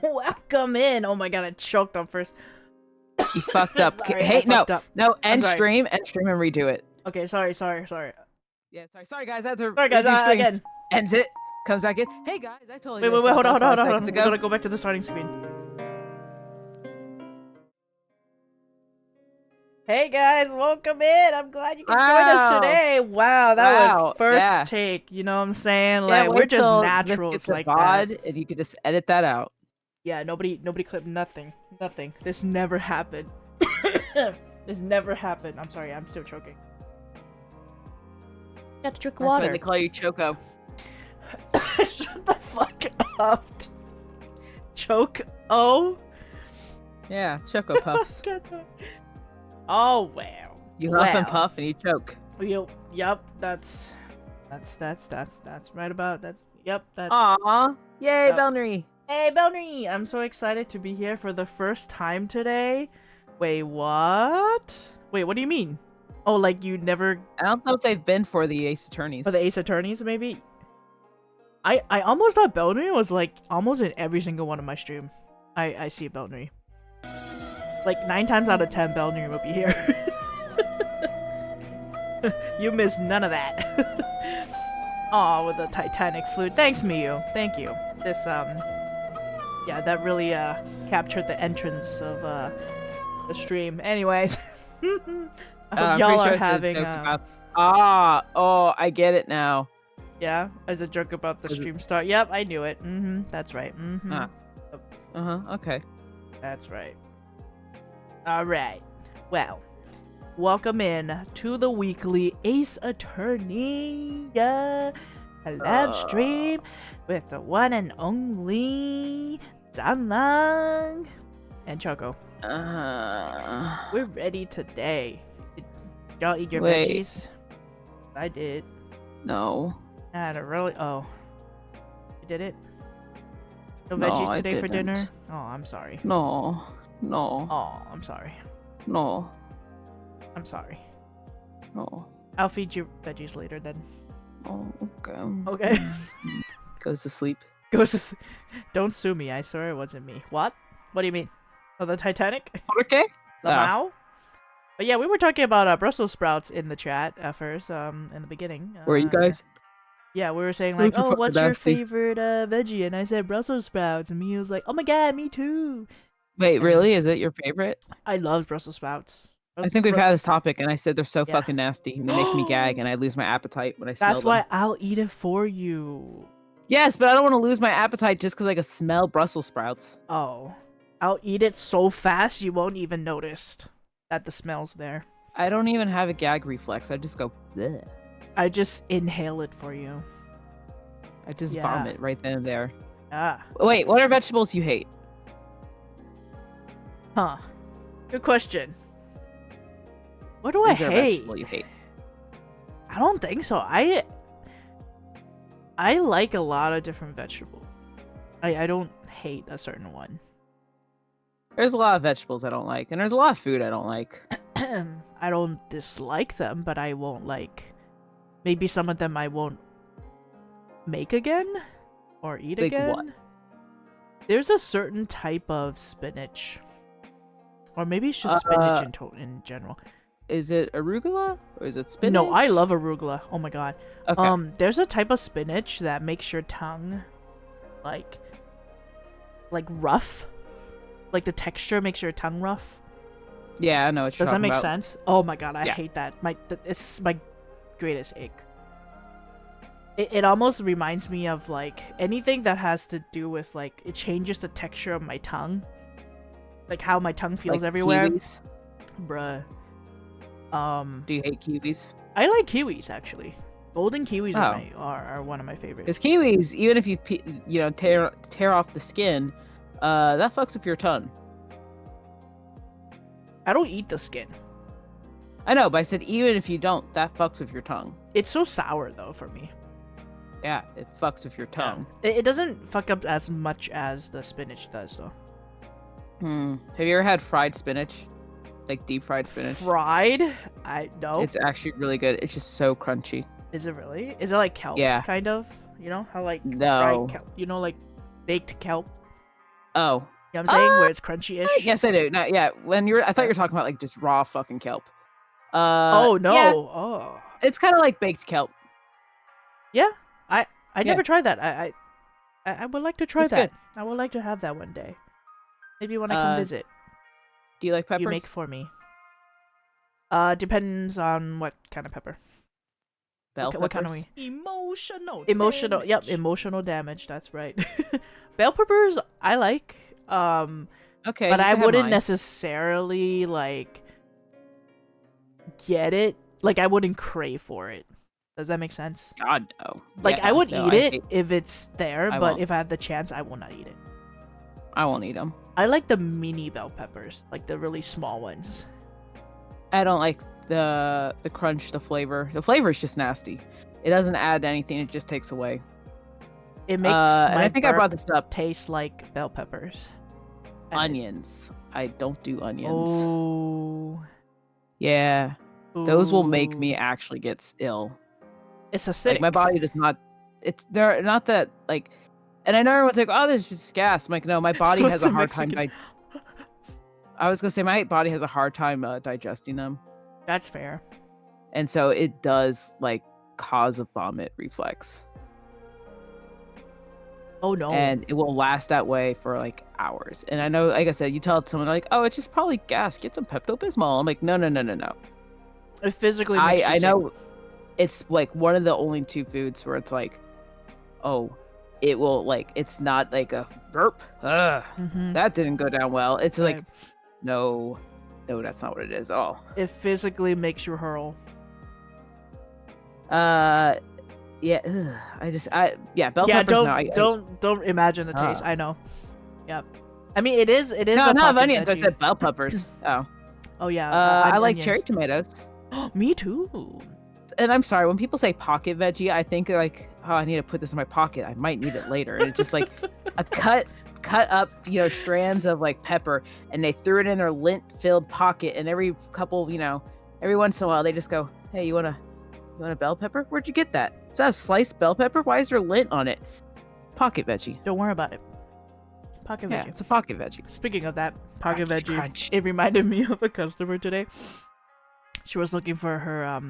Welcome in. Oh my god, I choked on first. You fucked up. Sorry, Hey, I fucked up. end stream, and redo it. Okay, sorry. Yeah, sorry guys. I have to Sorry guys, redo stream. again. Ends it, comes back in. Hey guys, I totally Wait, hold on. We're We gotta go back to the starting screen. Hey guys, welcome in. I'm glad you can join us today. Wow, that was first take. You know what I'm saying? Like we're just naturals like VOD, that. and you could just edit that out. Yeah, nobody clipped nothing. This never happened. This never happened. I'm sorry, I'm still choking. Got to drink water. That's why they call you Choco. Shut the fuck up. Choke. Oh. Yeah, Choco Puffs. Oh wow. You huff and puff and you choke. Yep, that's right about that's. Aw, yay, Belnery. Hey Belnery, I'm so excited to be here for the first time today. Wait, what? Wait, what do you mean? Oh, like you never... I don't know if they've been for the Ace Attorneys. For the Ace Attorneys, maybe? I almost thought Belnery was like almost in every single one of my stream. I see Belnery. Like 9 times out of 10, Belnery will be here. You missed none of that. Aw, with the Titanic flute. Thanks, Miyu. Thank you. This, yeah, that really, captured the entrance of, the stream. Anyways. I hope y'all are having, oh, I get it now. Yeah? As a joke about the stream start. Yep, I knew it. That's right. Okay. That's right. Alright. Well, welcome in to the weekly Ace Attorney a live stream with the one and only Zhanglang and Choco. We're ready today. Did y'all eat your veggies? I did. No. I really. Oh, you did it? No veggies today for dinner? Oh, I'm sorry. No. Oh, I'm sorry. No. I'm sorry. No. I'll feed you veggies later then. Oh, okay. Okay. Goes to sleep. Don't sue me. I swear it wasn't me. What? What do you mean? Oh, the Titanic? Okay. The Mao? But yeah, we were talking about Brussels sprouts in the chat at first, in the beginning. Were you guys? Yeah, we were saying like, oh, what's your favorite veggie? And I said Brussels sprouts, and Mia was like, oh my god, me too. Wait, really? Is it your favorite? I love Brussels sprouts. I think we've had this topic, and I said they're so fucking nasty, and they make me gag, and I lose my appetite when I smell them. That's why I'll eat it for you. Yes, but I don't want to lose my appetite just because I can smell Brussels sprouts. Oh, I'll eat it so fast you won't even notice that the smell's there. I don't even have a gag reflex. I just go, bleh. I just inhale it for you. I just vomit right then and there. Ah. Wait, what are vegetables you hate? Huh. Good question. What do I hate? Vegetable you hate? I don't think so. I like a lot of different vegetables. I don't hate a certain one. There's a lot of vegetables I don't like, and there's a lot of food I don't like. I don't dislike them, but I won't like... Maybe some of them I won't make again? Or eat again? What? There's a certain type of spinach. Or maybe it's just spinach in general. Is it arugula? Or is it spinach? No, I love arugula. Oh my god. Okay. There's a type of spinach that makes your tongue like rough. Like the texture makes your tongue rough. Yeah, I know what you're talking about. Does that make sense? Oh my god, I hate that. It's my greatest ache. It almost reminds me of like anything that has to do with like it changes the texture of my tongue. Like how my tongue feels like everywhere. Kiwis? Bruh. Do you hate kiwis? I like kiwis actually. Golden kiwis are one of my favorites. Because kiwis, even if you tear off the skin, that fucks with your tongue. I don't eat the skin. I know, but I said even if you don't, that fucks with your tongue. It's so sour though for me. Yeah, it fucks with your tongue. Yeah. It doesn't fuck up as much as the spinach does though. Have you ever had fried spinach? Like deep fried spinach? Fried? No. It's actually really good. It's just so crunchy. Is it really? Is it like kelp? Yeah. Kind of? You know how like no. fried kelp, like baked kelp? Oh. You know what I'm saying? Where it's crunchy-ish? Yes, I do. No, yeah. I thought you were talking about like just raw fucking kelp. Oh no. Yeah, Oh. it's kind of like baked kelp. Yeah. I Yeah. never tried that. I would like to try It's that. good. I would like to have that one day. Maybe when I come visit. Do you like peppers? You make for me. Depends on what kind of pepper. Bell What kind peppers? of emotional damage. Yep, emotional damage, that's right. Bell peppers I like. Okay. But you I can have wouldn't mine. necessarily like get it. Like I wouldn't crave for it. Does that make sense? God no. Like Yeah, I would no, eat it if it's there, I but won't. if I had the chance, I will not eat it. I won't eat them. I like the mini bell peppers, like the really small ones. I don't like the crunch, the flavor. The flavor is just nasty. It doesn't add anything. It just takes away. It makes and my I think I brought this up. taste like bell peppers. And Onions. I don't do onions. Oh. Yeah. Those will make Ooh. me actually get ill. It's acidic. Like my body does not. They're not that like. And I know everyone's like, "Oh, this is just gas." I'm like, no, my body So has it's a a hard time. Mexican- I was gonna say my body has a hard time digesting them, That's fair. and so it does like cause a vomit reflex, Oh no. and it will last that way for like hours. And I know, like I said, you tell someone like, "Oh, it's just probably gas. Get some Pepto Bismol." I'm like, no. It physically makes you I sick. know it's like one of the only two foods where it's like, oh, it will like it's not like a burp. Mhm. That didn't go down well. It's Right. like, no, that's not what it is at all. It physically makes you hurl. Yeah. Bell Yeah, peppers. don't imagine the taste. Ah. I know. Yep. I mean, it is. No, a not pocket onions. I veggie. said bell peppers. Oh. Oh yeah. I like onions. cherry tomatoes. Me too. And I'm sorry, when people say pocket veggie, I think like, oh, I need to put this in my pocket. I might need it later. And it's just like a cut up, strands of like pepper, and they threw it in their lint-filled pocket. And every couple, every once in a while, they just go, "Hey, you want a bell pepper? Where'd you get that? Is that a sliced bell pepper? Why is there lint on it?" Pocket veggie. Don't worry about it. Pocket Yeah, veggie. it's a pocket veggie. Speaking of that, pocket Crunch, veggie, crunch. it reminded me of a customer today. She was looking for her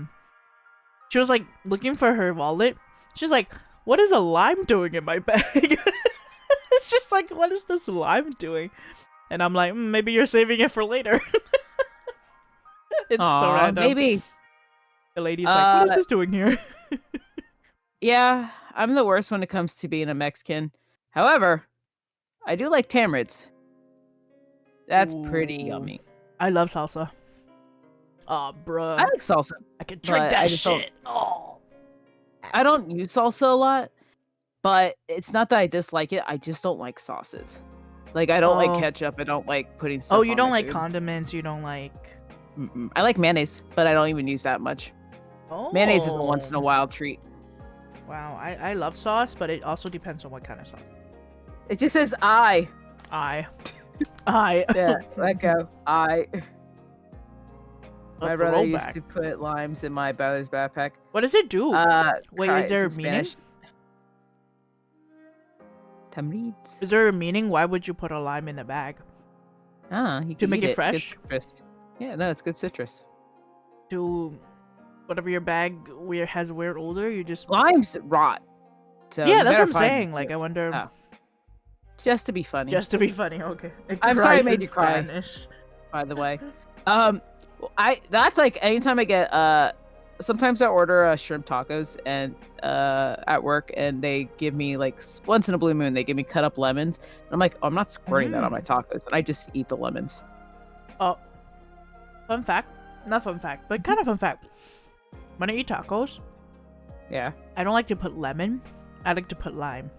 She was like looking for her wallet. She's like, "What is a lime doing in my bag?" It's just like, what is this lime doing? And I'm like, maybe you're saving it for later. It's so random. Maybe. The lady's like, what is this doing here? Yeah, I'm the worst when it comes to being a Mexican. However, I do like tamarids. That's pretty Ooh. yummy. I love salsa. Oh, bruh. I like salsa. I can drink but that I just don't- shit. Oh. I don't use salsa a lot, but it's not that I dislike it. I just don't like sauces. Like, I don't Oh. like ketchup. I don't like putting stuff Oh, you on don't my like food. condiments. You don't like. Mm-mm. I like mayonnaise, but I don't even use that much. Oh. Mayonnaise is a once in a while treat. Wow, I love sauce, but it also depends on what kind of sauce. It just says I. I. Yeah, let go. I. My A brother used throwback. to put limes in my brother's backpack. What does it do? Wait, Christ, is there a in meaning? Spanish. Tamarids. Is there a meaning? Why would you put a lime in the bag? You To can make eat it Good fresh? citrus. Yeah, no, it's good citrus. To whatever your bag has weird odor, you just. Limes rot. So Yeah, you that's better what I'm find- saying. Like, I wonder. Oh. Just to be funny. Just to be funny, okay. It I'm sorry I cries made in you cry. Spanish. By the way, that's like anytime I get sometimes I order shrimp tacos and at work, and they give me like once in a blue moon they give me cut up lemons, and I'm like, oh, I'm not squirting that on my tacos, and I just eat the lemons. Oh, fun fact. Not fun fact, but kind of fun fact. When I eat tacos, Yeah. I don't like to put lemon. I like to put lime.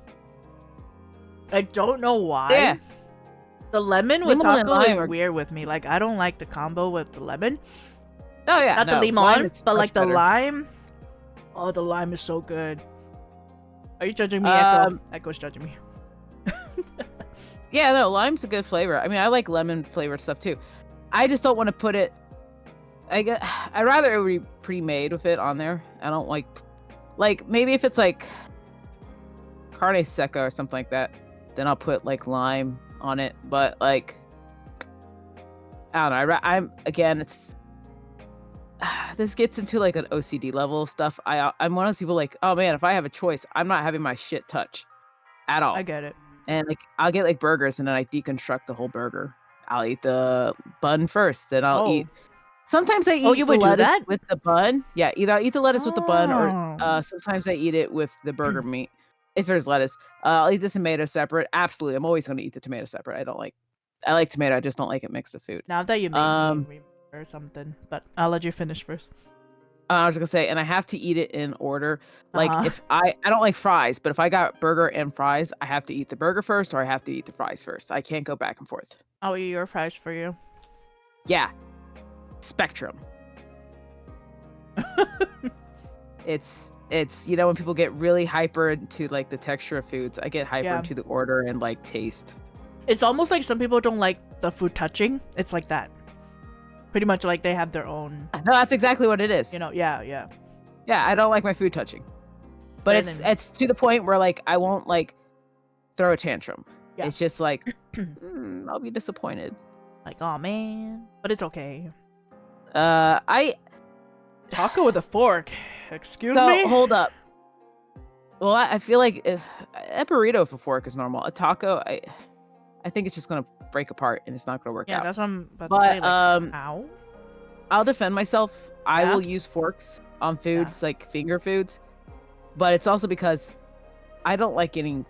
I don't know why. Yeah. The lemon with Lemon and taco lime is are- weird with me. Like, I don't like the combo with the lemon. Oh yeah. Not no, the limon, lime, it's but much like the better. lime. Oh, the lime is so good. Are you judging me, Echo? Echo's judging me. Yeah, no, lime's a good flavor. I mean, I like lemon flavored stuff too. I just don't want to put it. I'd rather it would be pre-made with it on there. I don't like maybe if it's like carne seca or something like that, then I'll put like lime on it, but like, I don't know. I'm again, it's this gets into like an OCD level of stuff. I'm one of those people like, oh man, if I have a choice, I'm not having my shit touch at all. I get it. And like, I'll get like burgers, and then I deconstruct the whole burger. I'll eat the bun first, then I'll eat. Sometimes I eat you the would do lettuce that? with the bun. Yeah, either I'll eat the lettuce with the bun, or Oh. sometimes I eat it with the burger meat. If there's lettuce, I'll eat the tomato separate. Absolutely, I'm always going to eat the tomato separate. I like tomato. I just don't like it mixed with food. Now that you made me or something, but I'll let you finish first. I was gonna say, and I have to eat it in order. Like if I don't like fries, but if I got burger and fries, I have to eat the burger first, or I have to eat the fries first. I can't go back and forth. I'll eat your fries for you. Yeah, spectrum. It's when people get really hyper into like the texture of foods, I get hyper into the order and like taste. It's almost like some people don't like the food touching. It's like that. Pretty much like they have their own. No, that's exactly what it is. Yeah. Yeah, I don't like my food touching. But it's to the point where like I won't like throw a tantrum. Yeah. It's just like I'll be disappointed. Like, oh man. But it's okay. Taco with a fork. Excuse me? Hold up. Well, I feel like if a burrito with a fork is normal. A taco, I think it's just gonna break apart and it's not gonna work out. Yeah, that's what I'm about to say. Like, ow. I'll defend myself. I will use forks on foods like finger foods, but it's also because I don't like getting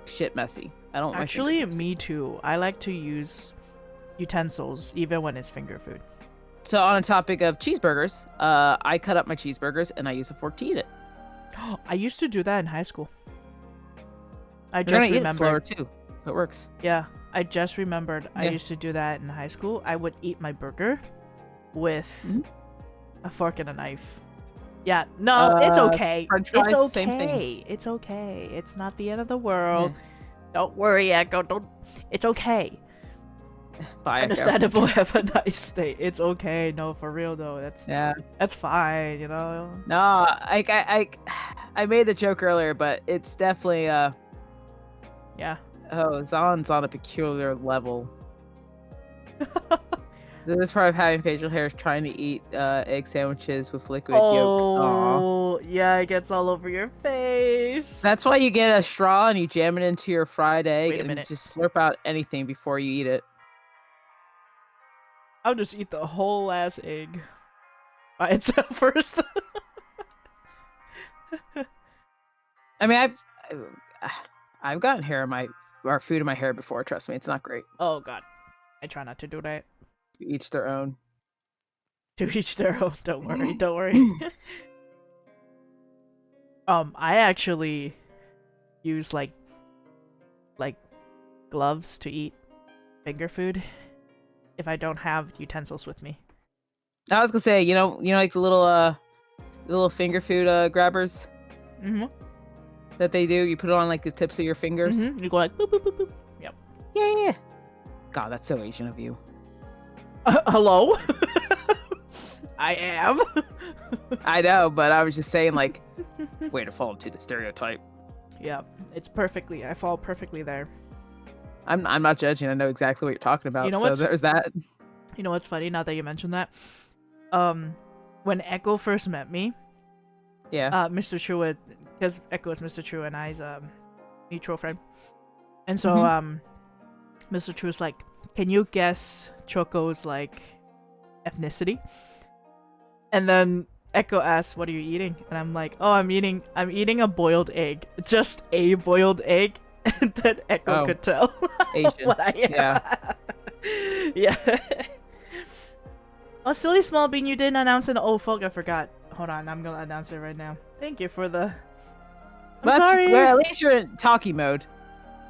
shit messy. I don't actually. Me too. I like to use utensils even when it's finger food. So on a topic of cheeseburgers, I cut up my cheeseburgers and I use a fork to eat it. I used to do that in high school. I just remembered. Eat it slower too. It works. Yeah, I just remembered. I used to do that in high school. I would eat my burger with a fork and a knife. Yeah, no, it's okay. French fries, it's okay. Same thing. It's okay. It's not the end of the world. Don't worry, Echo. Don't. It's okay. Bye, understandable. Have a nice day. It's okay. No, for real though. That's fine. You know. No, I made the joke earlier, but it's definitely yeah. Oh, Zhan's on a peculiar level. This part of having facial hair is trying to eat egg sandwiches with liquid yolk. Oh, yeah, it gets all over your face. That's why you get a straw and you jam it into your fried egg. Wait a minute. Just slurp out anything before you eat it. I'll just eat the whole ass egg by itself first. I mean, I've gotten food in my hair before. Trust me, it's not great. Oh God, I try not to do that. To each their own. To each their own. Don't worry. Don't worry. I actually use like gloves to eat finger food if I don't have utensils with me. I was gonna say, you know, like the little finger food grabbers. That they do. You put it on like the tips of your fingers. You go like boop boop boop boop. Yep. Yeah. God, that's so Asian of you. Hello? I am. I know, but I was just saying, like, way to fall into the stereotype. Yeah, it's perfectly. I fall perfectly there. I'm not judging. I know exactly what you're talking about. You know so there's that. You know what's funny? Now that you mentioned that, when Echo first met me, Mr. True, because Echo is Mr. True and I's mutual friend, and so Mr. True's like, can you guess Choco's like ethnicity? And then Echo asks, what are you eating? And I'm like, oh, I'm eating a boiled egg. Just a boiled egg. And then Echo could tell Asian. what I am. Yeah. Oh, silly small bean, you didn't announce it. Oh fuck, I forgot. Hold on, I'm gonna announce it right now. Thank you for the sorry. Well, at least you're in talkie mode.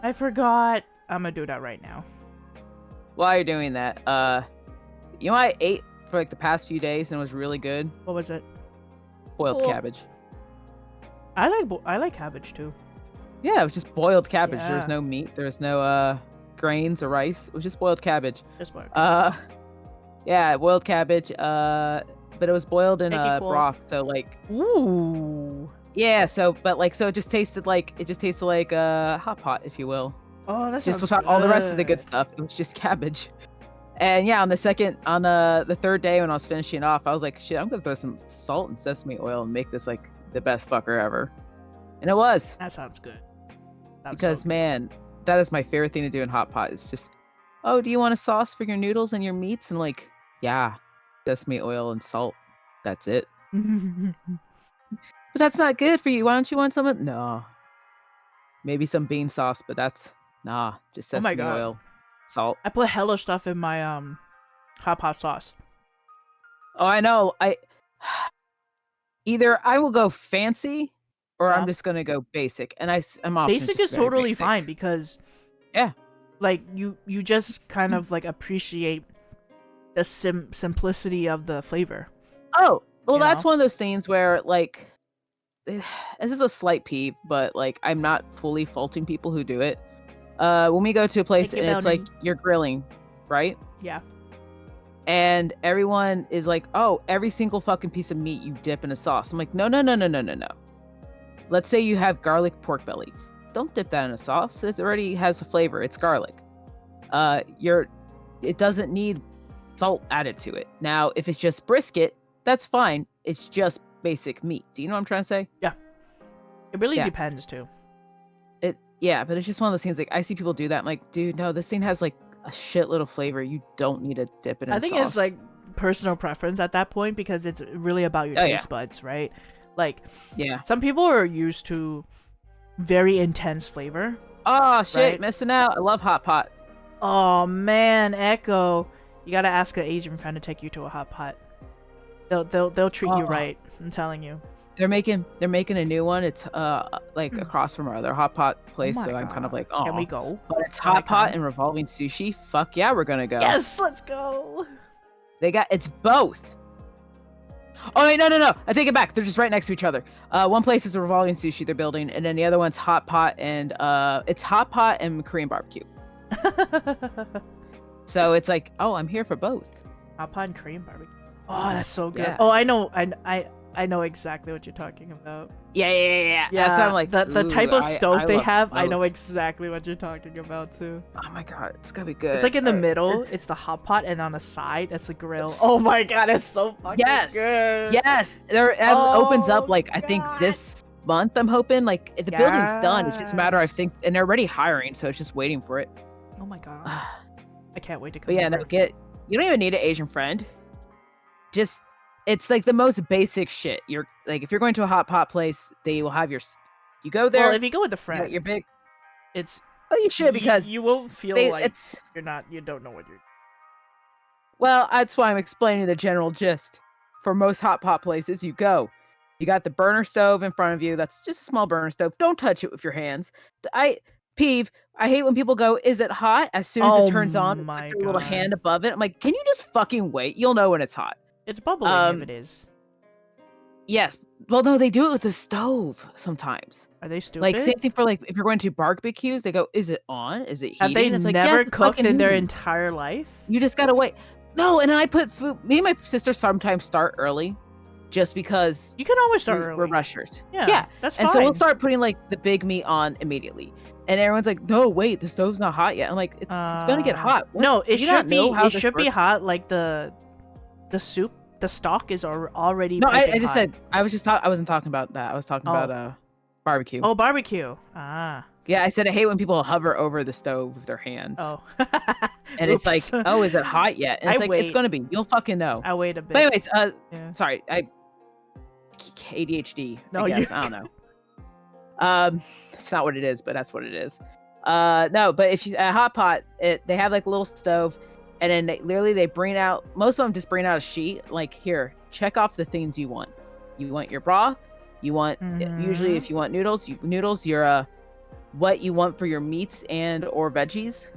I forgot. I'm gonna do that right now. While you're doing that, you know what I ate for like the past few days and it was really good? What was it? Boiled cabbage. I like cabbage too. Yeah, it was just boiled cabbage. There was no meat. There was no grains or rice. It was just boiled cabbage. Just boiled. Yeah, boiled cabbage. But it was boiled in a broth. So like, ooh. Yeah. So it just tasted like a hot pot, if you will. Oh, that Just sounds without all the rest of the good good. stuff. It was just cabbage. And yeah, on the third day when I was finishing it off, I was like, shit, I'm gonna throw some salt and sesame oil and make this like the best fucker ever. And it was. That sounds good. That's so Because good. man, that is my favorite thing to do in hot pot. It's just, oh, do you want a sauce for your noodles and your meats? And like, yeah, sesame oil and salt. That's it. But that's not good for you. Why don't you want some? No, maybe some bean sauce, but that's just Oh my sesame god. oil, salt. I put hella stuff in my hot pot sauce. Oh, I know. Either I will go fancy, or I'm Yeah. just gonna go basic. And I'm often Basic just is very totally basic. fine because Yeah. like you just kind of like appreciate the simplicity of the flavor. Oh, well, You that's know? one of those things where like this is a slight peeve, but like I'm not fully faulting people who do it. When we go to a place Thank you, and it's like Melanie. you're grilling, right? Yeah. And everyone is like, "Oh, every single fucking piece of meat you dip in a sauce." I'm like, "No, no, no, no, no, no, no. Let's say you have garlic pork belly. Don't dip that in a sauce. It already has a flavor. It's garlic. It doesn't need salt added to it. Now, if it's just brisket, that's fine. It's just basic meat. Do you know what I'm trying to say? It really Yeah. depends too. Yeah, but it's just one of those things. Like I see people do that. I'm like, dude, no, this thing has like a shitload of flavor. You don't need to dip it in I a think sauce. it's like personal preference at that point because it's really about your Oh, yeah. taste buds, right? Like Yeah. some people are used to very intense flavor. Oh shit, Right? missing out. I love hot pot. Oh man, Echo, you gotta ask an Asian friend to take you to a hot pot. They'll treat you Oh. right. I'm telling you. They're making a new one. It's like across from our other hot pot place, Oh my so I'm kind of God. like, Can oh. we go? But it's Can I hot pot come? and revolving sushi. Fuck yeah, we're gonna go. Yes, let's go. It's both. Oh wait, no. I take it back. They're just right next to each other. One place is a revolving sushi they're building, and then the other one's hot pot and it's hot pot and Korean barbecue. So it's like, oh, I'm here for both. Hot pot and Korean barbecue. Oh, that's so good. Yeah. Oh, I know. I know exactly what you're talking about. Yeah. That's why I'm like, the type of stove they have. I love- know exactly what you're talking about too. Oh my god, it's gonna be good. It's like in the middle, it's- it's the hot pot, and on the side, it's the grill. It's- Oh my god, it's so fucking Yes. good. Yes, it opens up Oh, like I think God. this month. I'm hoping like the building's done. It's just a matter, I Yes. think, and they're already hiring, so it's just waiting for it. Oh my god, I can't wait to come. But yeah, no, over. you don't even need an Asian friend. Just it's like the most basic shit. You're like if you're going to a hot pot place, they will have you go there. Well, if you go with a you friend, got your big. it's Oh, you should because you won't feel like it's you don't know what you're. well. That's why I'm explaining the general gist. For most hot pot places, you got the burner stove in front of you. That's just a small burner stove. Don't touch it with your hands. I hate when people go, "Is it hot?" As soon as it turns on, my put your little God. hand above it. I'm like, can you just fucking wait? You'll know when it's hot. It's bubbling if it is. Yes. Well, no, they do it with the stove sometimes. Are they stupid? Like same thing for like if you're going to barbecues, they go, "Is it on? Is it heating?" Have they It's like, never yes, it's cooked fucking in their heating. entire life? You just gotta wait. No, and then I put food. Me and my sister sometimes start early, just because You can always start early. we're rushers. Yeah, that's fine. And so we'll start putting like the big meat on immediately. And everyone's like, "No, wait, the stove's not hot yet." I'm like, "It's gonna get hot." What? No, Do it you not should be. know how It this should be works? hot. Like the soup, the stock is already. No, I piping just hot. said I wasn't talking about that. I was talking about barbecue. Oh, barbecue. Ah. Yeah, I said I hate when people hover over the stove with their hands. Oh. And it's like, Oops. "Oh, is it hot yet?" And it's I like, "It's wait. gonna be. You'll fucking know." I wait a bit. But anyways, Yeah. sorry, ADHD. No, I guess I don't know. It's not what it is, but that's what it is. No, but if you a hot pot, they have like a little stove, and then they bring out most of them just bring out a sheet. Like here, check off the things you want. You want your broth. You want usually if you want noodles, your what you want for your meats and or veggies,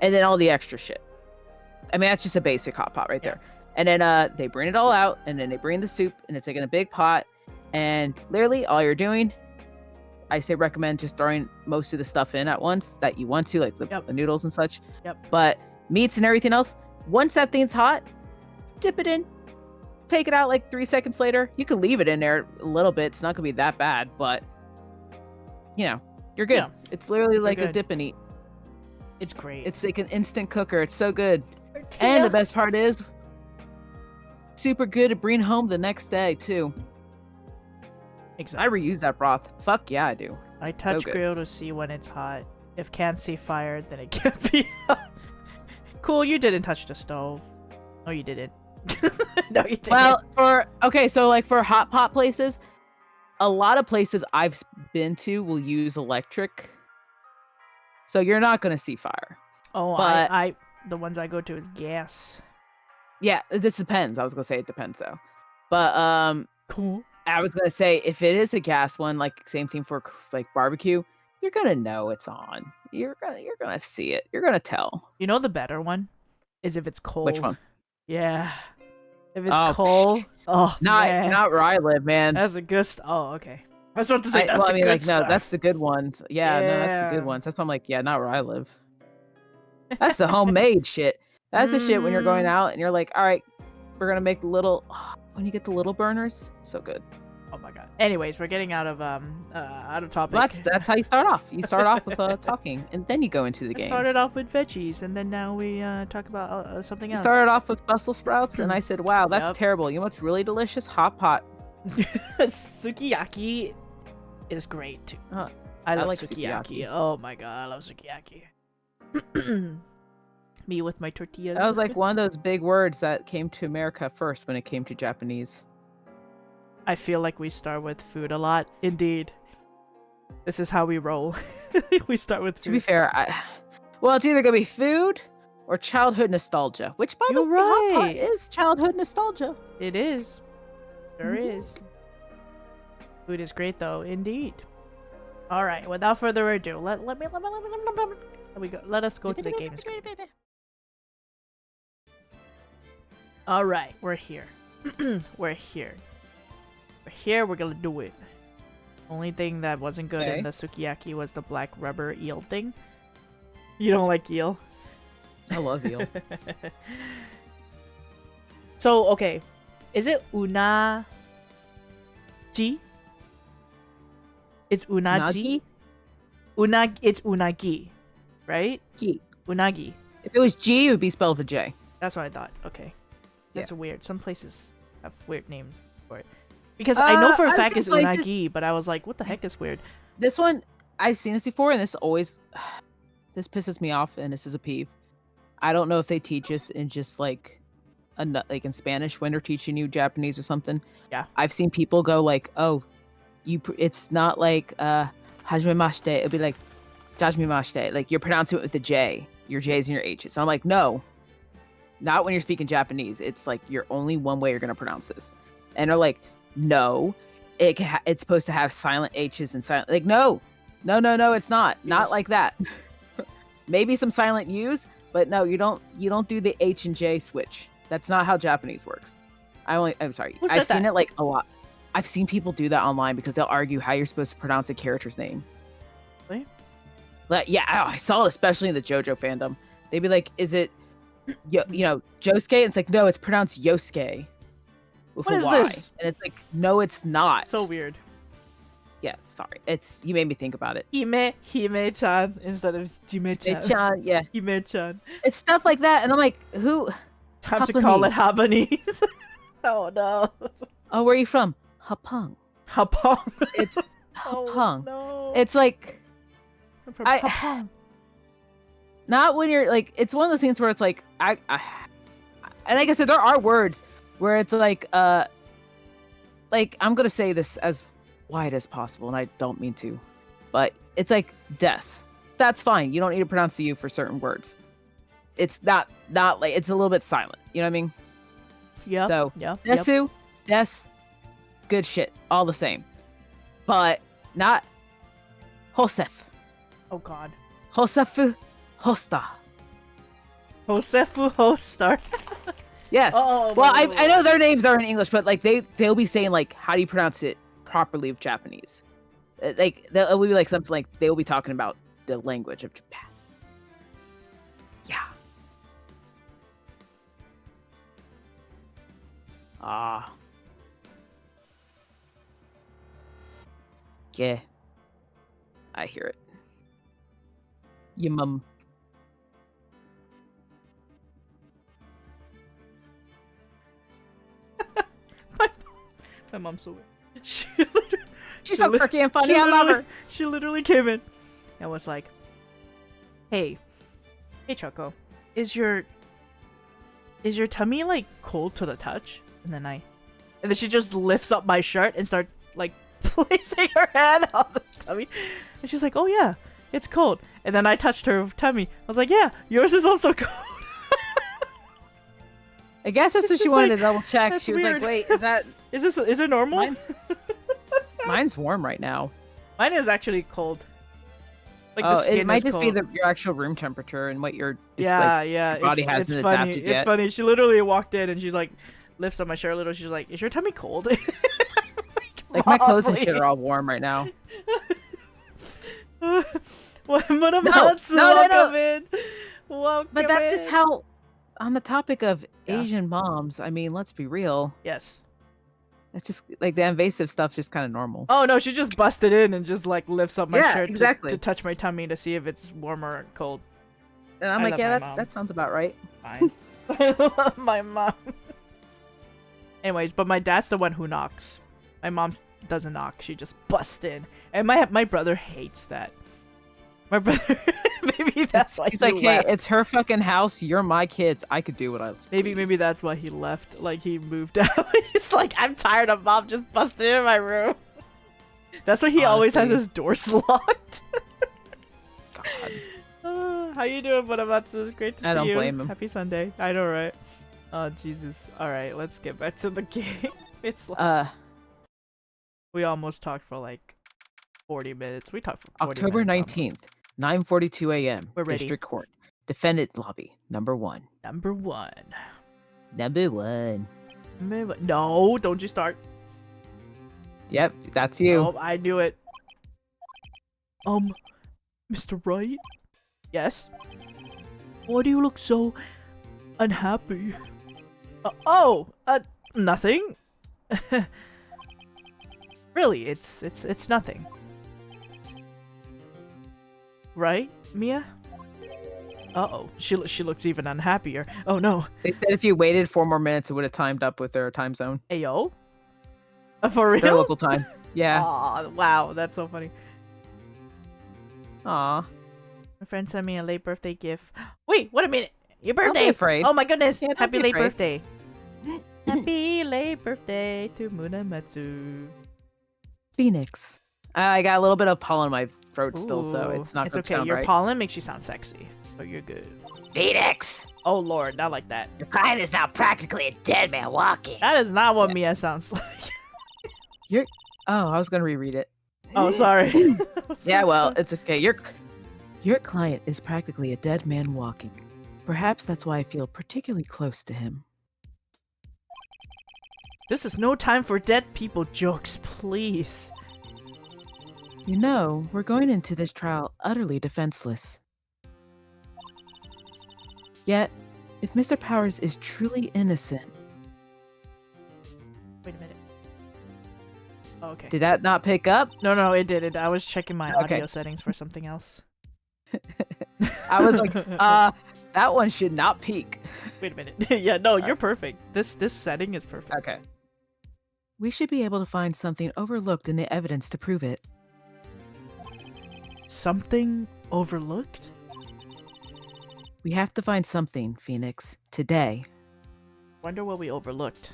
and then all the extra shit. I mean, that's just a basic hot pot right there. And then they bring it all out, and then they bring the soup, and it's like in a big pot. And literally, all you're doing, I say recommend just throwing most of the stuff in at once that you want to, like the noodles and such. Yep. But meats and everything else, once that thing's hot, dip it in. Take it out like 3 seconds later. You can leave it in there a little bit. It's not gonna be that bad, but You're good. Yeah. It's literally like a good. dip and eat. It's great. It's like an instant cooker. It's so good. Tortilla. And the best part is, super good to bring home the next day too. Exactly. I reuse that broth. Fuck yeah, I do. I touch good. grill to see when it's hot. If can't see fire, then it can't be hot. Cool, you didn't touch the stove. No, you didn't. No, you didn't. Well, so like for hot pot places, a lot of places I've been to will use electric. So you're not gonna see fire. Oh, but I the ones I go to is gas. Yeah, this depends. I was gonna say it depends though. But Cool. I was gonna say if it is a gas one, like same thing for like barbecue, you're gonna know it's on. You're gonna see it. You're gonna tell. You know the better one is if it's cold. Which one? Yeah. If it's cold. Oh, man. Not where I live, man. That's a good oh, okay. I was about to say that's the good stuff. No, that's the good ones. Yeah, no, that's the good ones. That's why I'm like, yeah, not where I live. That's the homemade shit. That's the shit when you're going out and you're like, all right, we're gonna make the little. When you get the little burners, so good. Oh my god. Anyways, we're getting out of topic. Well, that's how you start off. You start off with talking, and then you go into the game. I started off with veggies, and then now we talk about something else. You started off with Brussels sprouts, and I said, "Wow, that's terrible." You know what's really delicious? Hot pot. Sukiyaki is great too. I love like sukiyaki. Oh my god, I love sukiyaki. Me with my tortillas. That was like one of those big words that came to America first when it came to Japanese. I feel like we start with food a lot. Indeed. This is how we roll. We start with food. To be fair, well, it's either going to be food or childhood nostalgia, which, by the way, hot pot is childhood nostalgia. It is. There is. Food is great, though. Indeed. All right. Without further ado, let us go to the game screen. All right. We're here. We're here. We're gonna do it. Only thing that wasn't good in the sukiyaki was the black rubber eel thing. You don't like eel? I love eel. So, okay. Is it unaji? It's unaji? It's unagi, right? Gi. Unagi. If it was G, it would be spelled with a J. That's what I thought. Okay. That's weird. Some places have weird names for it. Because I know for a fact it's unagi, but I was like, what the heck is weird? This one, I've seen this before, and this pisses me off, and this is a peeve. I don't know if they teach us in just like in Spanish when they're teaching you Japanese or something. Yeah. I've seen people go like, oh, it's not like hajimemashite. It'll be like jajimemashite. Like you're pronouncing it with the J, your J's and your H's. So I'm like, no, not when you're speaking Japanese. It's like you're only one way you're gonna pronounce this. And they're like, no, it's supposed to have silent H's and silent. Like no, it's not. Not like that. Maybe some silent U's, but no, you don't do the H and J switch. That's not how Japanese works. I'm sorry. I've seen it like a lot. I've seen people do that online because they'll argue how you're supposed to pronounce a character's name. Really? Like, yeah, I saw it especially in the JoJo fandom. They'd be like, is it Josuke? And it's like, no, it's pronounced Yosuke. What is this? And it's like, no, it's not. So weird. Yeah, sorry. You made me think about it. Hime-chan instead of Jime-chan. Yeah. Hime-chan. It's stuff like that, and I'm like, who? Time to call it Habanese. Oh no. Oh, where are you from? Hapang. Hapang. It's Hapang. Oh, no. It's like I'm from Hapang. Not when you're like, it's one of those things where it's like and like I said, there are words where it's like I'm gonna say this as wide as possible, and I don't mean to, but it's like des. That's fine. You don't need to pronounce the U for certain words. It's not like it's a little bit silent. You know what I mean? Yeah. So yeah. Desu, des, good shit, all the same, but not Hosef. Oh God. Hosefu, Hosta. Hosefu Hostar. Yes. Well, I know their names are in English, but like they'll be saying like, how do you pronounce it properly with Japanese? Like they'll be like something like they'll be talking about the language of Japan. Yeah. Yeah. I hear it. Your mum. My mom's so weird. She's so quirky and funny. I love her. She literally came in and was like, "Hey, Choco, is your tummy like cold to the touch?" And then she just lifts up my shirt and starts like placing her hand on the tummy, and she's like, "Oh yeah, it's cold." And then I touched her tummy. I was like, "Yeah, yours is also cold." I guess that's what she wanted to double check. That's She was weird. like, "Wait, is it normal?" Mine's warm right now. Mine is actually cold. Like the skin it might is just cold. be your actual room temperature and what your Yeah, your body hasn't it's funny. adapted yet. It's funny. She literally walked in and she's like, lifts up my shirt a little. She's like, "Is your tummy cold?" Like my clothes and shit are all warm right now. What about welcome in? Welcome But that's in. just how. On the topic of Yeah. Asian moms, I mean, let's be real. Yes. It's just like the invasive stuff's just kind of normal. Oh no, she just busted in and just like lifts up my Yeah, shirt exactly. to touch my tummy to see if it's warm or cold. And I'm I like, love yeah, my that, mom. that sounds about right. Fine. I love my mom. Anyways, but my dad's the one who knocks. My mom doesn't knock. She just busts in. And my brother hates that. My brother, maybe that's why He's he like, hey, left. it's her fucking house. You're my kids. I could do what I Maybe please." that's why he left. Like he moved out. He's like, "I'm tired of mom just busting in my room." That's why he always has Honestly. his doors locked. God. How you doing, Bonamatsu? It's great to see you. I don't blame him. Happy Sunday. I know, right? Oh Jesus. All right, let's get back to the game. It's like we almost talked for like 40 minutes. We talked for 40 October minutes 19th, 9:42 a.m. We're ready. District Court. Defendant lobby. Number 1. Number one. Number 1. No, don't you start. Yep, that's you. Oh, I knew it. Mr. Wright? Yes? Why do you look so unhappy? Nothing. Really, it's nothing. Right, Mia? Uh-oh, she looks even unhappier. Oh no. They said if you waited 4 more minutes, it would have timed up with their time zone. Ayo? For real? Their local time. Yeah. Aw, wow, that's so funny. Aw. My friend sent me a late birthday gift. Wait, wait a minute. Your Don't be birthday! afraid. Oh my goodness! Yeah, don't Happy be late afraid. birthday! Happy late birthday to Munamatsu. Phoenix. I got a little bit of pollen in my throat still, so it's not going to okay. sound Your right. pollen makes you sound sexy, so you're good. Phoenix, Oh lord, not like that. your client is now practically a dead man walking. That is not what Mia sounds like. Oh, I was going to reread it. Oh, sorry. Yeah, well, it's okay. Your client is practically a dead man walking. Perhaps that's why I feel particularly close to him. This is no time for dead people jokes, please. You know, we're going into this trial utterly defenseless. Yet, if Mr. Powers is truly innocent... Wait a minute. Oh, okay. Did that not pick up? No, it did. I was checking my Okay. audio settings for something else. I was like, that one should not peak. Wait a minute. Yeah, no, you're perfect. This setting is perfect. Okay. We should be able to find something overlooked in the evidence to prove it. Something overlooked? We have to find something, Phoenix, today. Wonder what we overlooked.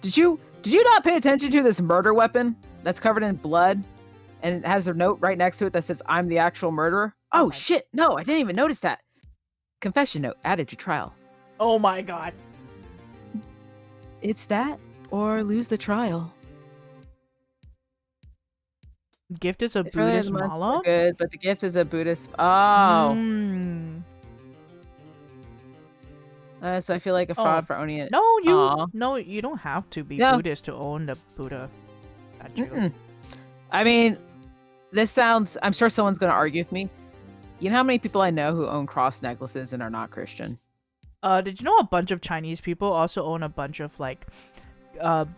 Did you not pay attention to this murder weapon that's covered in blood and it has a note right next to it that says I'm the actual murderer? Oh Oh my- shit, no, I didn't even notice that. Confession note added to trial. Oh my god. It's that or lose the trial. Gift is a If earlier Buddhist in the month mala? were good, but the gift is a Buddhist. Oh. Mm. So I feel like a fraud for owning it. No, you don't have to be No. Buddhist to own the Buddha statue. Mm-mm. I mean, this sounds. I'm sure someone's going to argue with me. You know how many people I know who own cross necklaces and are not Christian? Did you know a bunch of Chinese people also own a bunch of like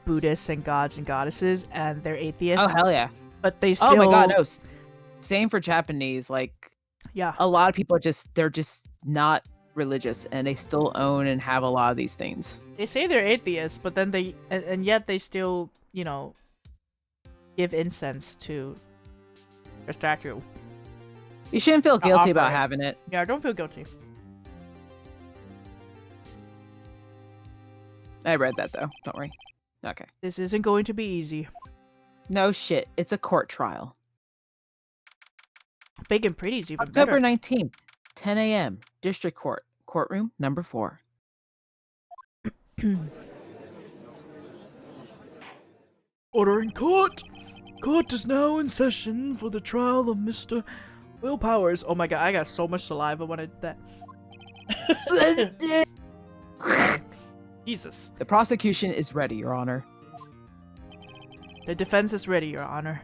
Buddhists and gods and goddesses, and they're atheists? Oh hell yeah! But they still Oh my god, no. Same for Japanese. Like, Yeah. a lot of people they're just not religious, and they still own and have a lot of these things. They say they're atheists, but then and yet they still, give incense to a statue. You shouldn't feel guilty about offering. having it. Yeah, don't feel guilty. I read that though. Don't worry. Okay. This isn't going to be easy. No shit. It's a court trial. Big and pretty is even October better. 19th, 10 a.m. District Court, courtroom number 4. Order in court! Court is now in session for the trial of Mr. Will Powers. Oh my god, I got so much saliva when I did that. Jesus. The prosecution is ready, Your Honor. The defense is ready, Your Honor.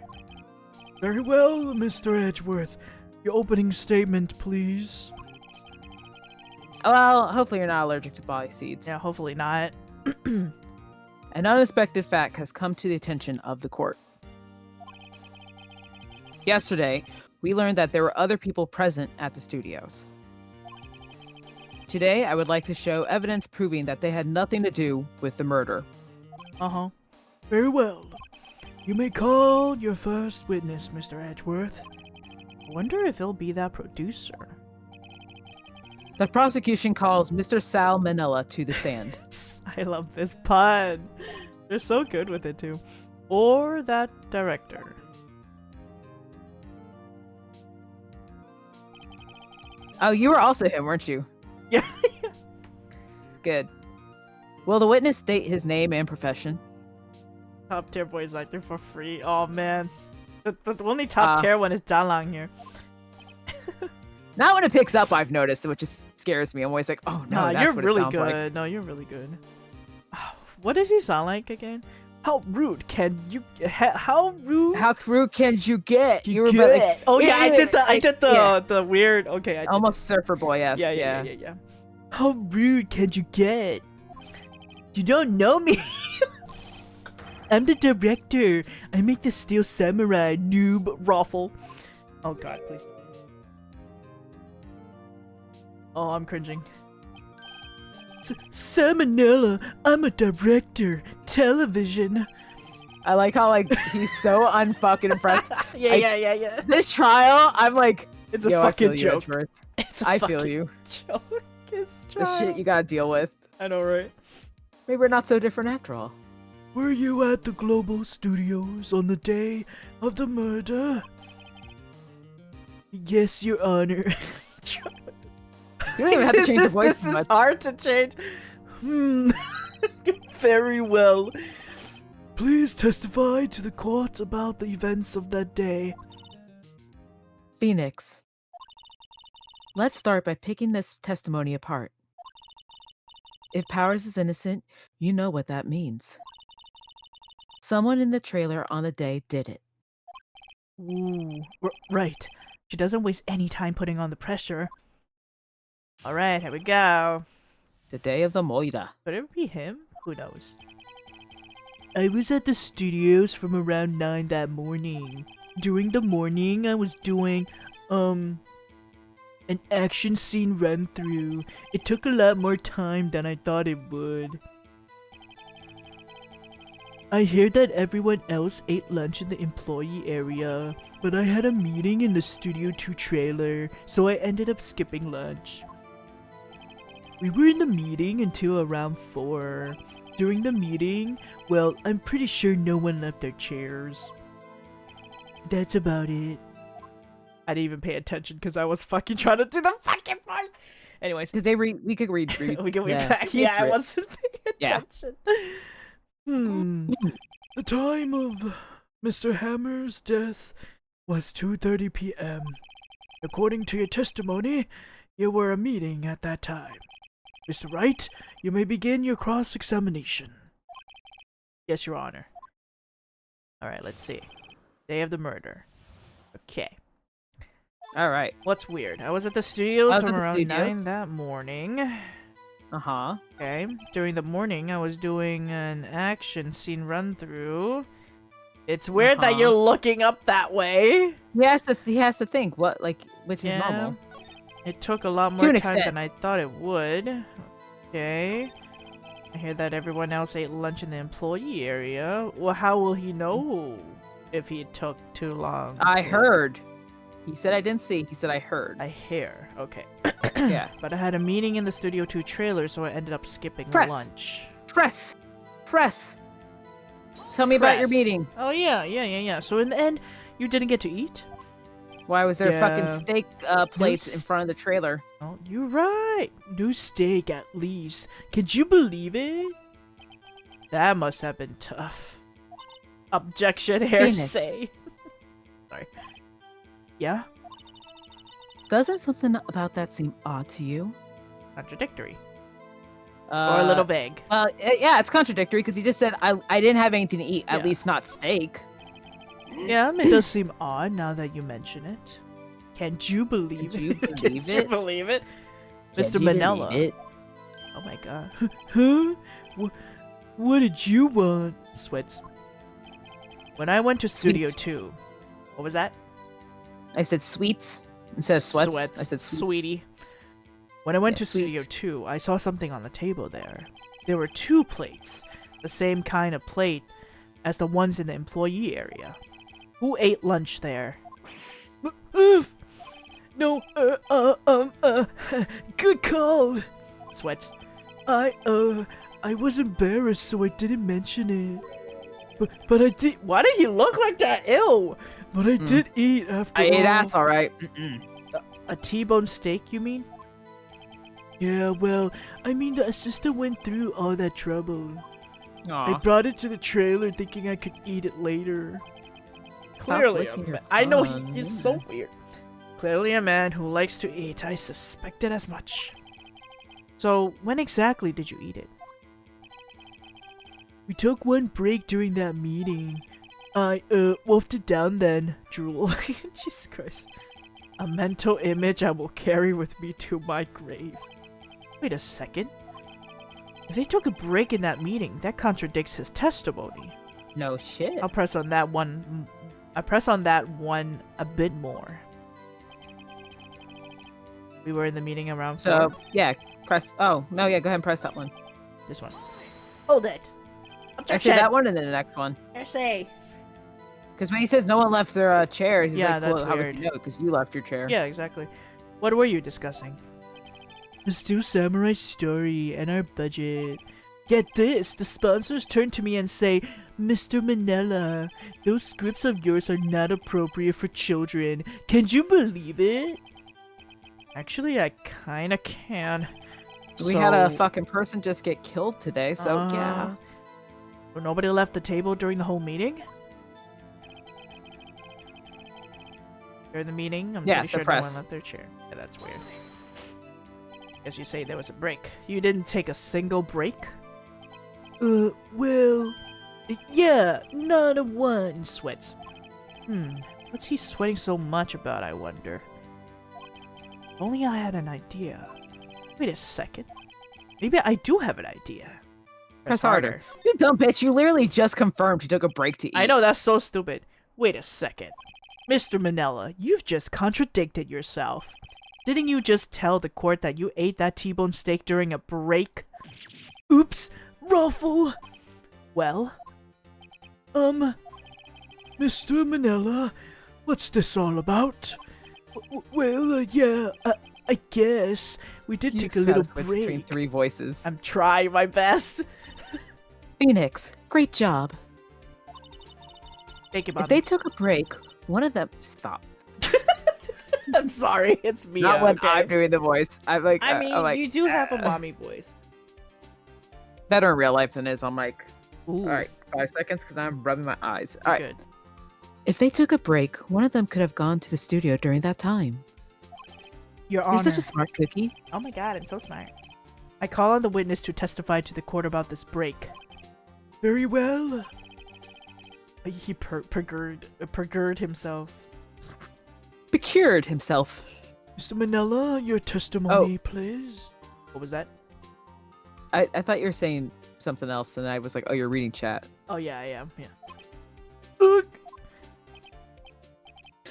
Very well, Mr. Edgeworth. Your opening statement, please. Well, hopefully you're not allergic to body seeds. Yeah, hopefully not. An unexpected fact has come to the attention of the court. Yesterday, we learned that there were other people present at the studios. Today, I would like to show evidence proving that they had nothing to do with the murder. Uh-huh. Very well. You may call your first witness, Mr. Edgeworth. I wonder if he'll be that producer. The prosecution calls Mr. Sal Manila to the stand. I love this pun. They're so good with it, too. Or that director. Oh, you were also him, weren't you? Yeah. Good. Will the witness state his name and profession? Top tier voice actor for free. Oh, man. The only top tier one is Zhanglang here. Not when it picks up, I've noticed, which just scares me. I'm always like, oh no, that's you're what really it sounds good. like. No, you're really good. What does he sound like again? How rude can you? How rude? How rude can you get? You were like, oh yeah, I did the weird. Okay, I did almost Surfer Boy-esque. Yeah. How rude can you get? You don't know me. I'm the director. I make the Steel Samurai, noob raffle. Oh god, please. Oh, I'm cringing. Salmonella, I'm a director. Television. I like how he's so unfucking impressed. Yeah. This trial, I'm like, it's a yo, fucking I feel joke. You, Edgeworth. It's a I fucking feel you. joke. It's The shit you gotta deal with. I know, right? Maybe we're not so different after all. Were you at the Global Studios on the day of the murder? Yes, Your Honor. You don't even have to change your voice This too is much. hard to change. Very well. Please testify to the court about the events of that day. Phoenix. Let's start by picking this testimony apart. If Powers is innocent, you know what that means. Someone in the trailer on the day did it. Ooh, right. She doesn't waste any time putting on the pressure. Alright, here we go. The day of the Moira. Could it be him? Who knows? I was at the studios from around 9 that morning. During the morning, I was doing, an action scene run through. It took a lot more time than I thought it would. I hear that everyone else ate lunch in the employee area, but I had a meeting in the Studio 2 trailer, so I ended up skipping lunch. We were in the meeting until around 4. During the meeting, well, I'm pretty sure no one left their chairs. That's about it. I didn't even pay attention because I was fucking trying to do the fucking part. Anyways. Because we could read. We can read back. Yeah, I wasn't paying attention. The time of Mr. Hammer's death was 2:30 p.m. According to your testimony, you were a meeting at that time. Mr. Wright, you may begin your cross-examination. Yes, Your Honor. Alright, let's see. Day of the murder. Okay. Alright. What's weird? I was at the studios from around 9 that morning. Uh-huh. Okay. During the morning, I was doing an action scene run-through. It's weird that you're looking up that way. He has to think what which is normal. It took a lot more time than I thought it would. Okay. I hear that everyone else ate lunch in the employee area. Well, how will he know if he took too long? I heard. He said I didn't see. He said I heard. I hear. Okay. Yeah. But I had a meeting in the Studio 2 trailer, so I ended up skipping lunch. Press. Tell me about your meeting. Oh, yeah. So in the end, you didn't get to eat? Why was there fucking steak plates in front of the trailer? Oh, you're right. No steak, at least. Could you believe it? That must have been tough. Objection, hearsay. Sorry. Yeah? Doesn't something about that seem odd to you? Contradictory. Or a little vague. Well, yeah, it's contradictory because he just said, I didn't have anything to eat, at least not steak. Yeah, it does seem odd now that you mention it. Can't you believe it? Can't you believe it? Mr. Manila. Oh my god. Huh? What did you want? Sweats. When I went to Studio 2, what was that? I said sweets instead of sweats. I said sweets. Sweetie. When I went to Studio 2, I saw something on the table there. There were 2 plates, the same kind of plate as the ones in the employee area. Who ate lunch there? No, good call. Sweats. I was embarrassed, so I didn't mention it. But I did. Why did he look like that? Ew. But I did eat after all. I ate ass, all right. A T-bone steak, you mean? Yeah, well, I mean, the assistant went through all that trouble. Aww. I brought it to the trailer thinking I could eat it later. Clearly, I know he's so weird. Clearly a man who likes to eat. I suspected as much. So, when exactly did you eat it? We took one break during that meeting. I, wolfed it down then. Drool. Jesus Christ. A mental image I will carry with me to my grave. Wait a second. If they took a break in that meeting, that contradicts his testimony. No shit. I'll press on that one. I press on that one a bit more. We were in the meeting around 4. So, yeah, press. Oh, no, yeah, go ahead and press that one. This one. Hold it. Actually, that one and then the next one. Hearsay. Because when he says no one left their chairs, he's like, that's well, how weird. would you know? Because you left your chair. Yeah, exactly. What were you discussing? The Steel Samurai story and our budget. Get this, the sponsors turn to me and say, Mr. Manila, those scripts of yours are not appropriate for children. Can you believe it? Actually, I kinda can. We had a fucking person just get killed today, so yeah. Well, nobody left the table during the whole meeting? During the meeting? I'm pretty sure no one left their chair. Yeah, that's weird. As you say, there was a break. You didn't take a single break? Well... Yeah, not a one. Sweats. What's he sweating so much about, I wonder? If only I had an idea. Wait a second. Maybe I do have an idea. Press harder. You dumb bitch, you literally just confirmed he took a break to eat. I know, that's so stupid. Wait a second. Mr. Manila, you've just contradicted yourself. Didn't you just tell the court that you ate that T-bone steak during a break? Oops, Ruffle. Well? Mr. Manila, what's this all about? Well, yeah, I guess. We did take a little break. Between 3 voices. I'm trying my best. Phoenix, great job. Thank you, Mommy. If they took a break, one of them... Stop. I'm sorry, it's me. Not when I'm doing the voice. I'm like, you do have a mommy voice. Better in real life than is on mic. Ooh. All right, 5 seconds because I'm rubbing my eyes. All right. Good. If they took a break, one of them could have gone to the studio during that time. Your Honor. You're such a smart cookie. Oh my god, I'm so smart. I call on the witness to testify to the court about this break. Very well. He pergured himself. Procured himself. Mr. Manila, your testimony, please. What was that? I thought you were saying something else, and I was like, oh, you're reading chat. Oh, yeah, I am, yeah.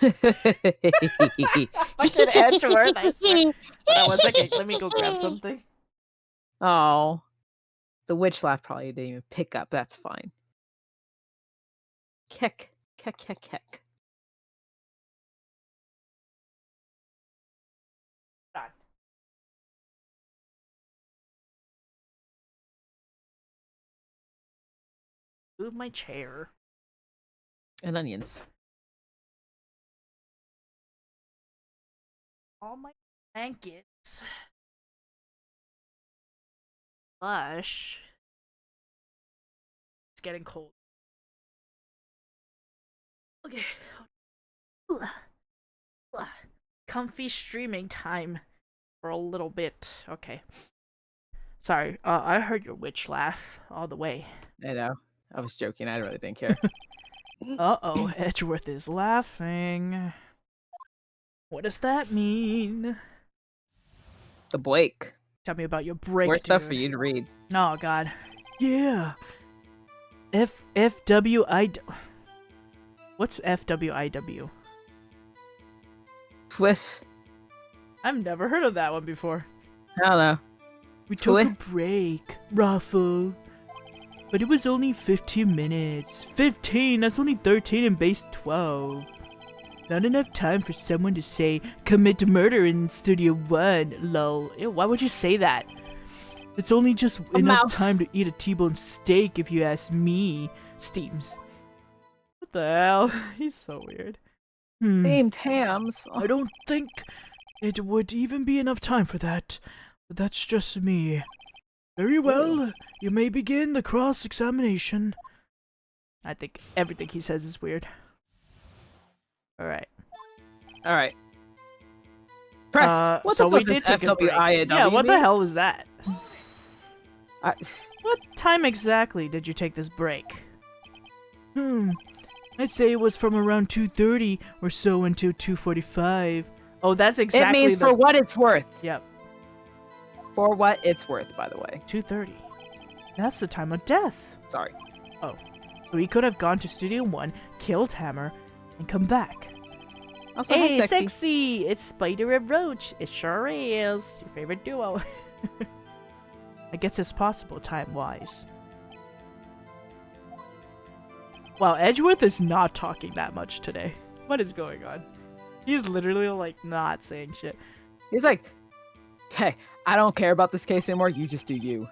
Fucking Edgeworth, I swear. Hold on 1 second. Let me go grab something. Oh, the witch laugh probably didn't even pick up. That's fine. Keck, keck, keck, keck. God. Move my chair. And onions. All my blankets. Lush. It's getting cold. Okay. Comfy streaming time for a little bit. Okay. Sorry, I heard your witch laugh all the way. I know. I was joking. I really didn't care. Uh-oh, Edgeworth is laughing. What does that mean? The Blake. Tell me about your break, More dude. stuff for you to read. Oh, God. Yeah. FWI... What's FWIW? Twiff. I've never heard of that one before. I don't know. We took a break, Raffle. But it was only 15 minutes. 15? That's only 13 in base 12. Not enough time for someone to say, commit murder in Studio 1, lol. Ew, why would you say that? It's only just enough time to eat a T-bone steak if you ask me, Steams. What the hell? He's so weird. Named Hams. I don't think it would even be enough time for that. But that's just me. Very well, you may begin the cross-examination. I think everything he says is weird. Alright. Alright. Press. What so the we fuck did is take a break. FWIAW Yeah, what the mean? hell is that? I... What time exactly did you take this break? I'd say it was from around 2:30 or so until 2:45. Oh, that's exactly It means for what it's worth. Yep. For what it's worth, by the way. 2:30. That's the time of death. Sorry. Oh. So he could have gone to Studio 1, killed Hammer, and come back. Also, hey, hi, sexy! It's Spider and Roach. It sure is. Your favorite duo. I guess it's possible time-wise. Wow, Edgeworth is not talking that much today. What is going on? He's literally, like, not saying shit. He's like, hey, I don't care about this case anymore. You just do you.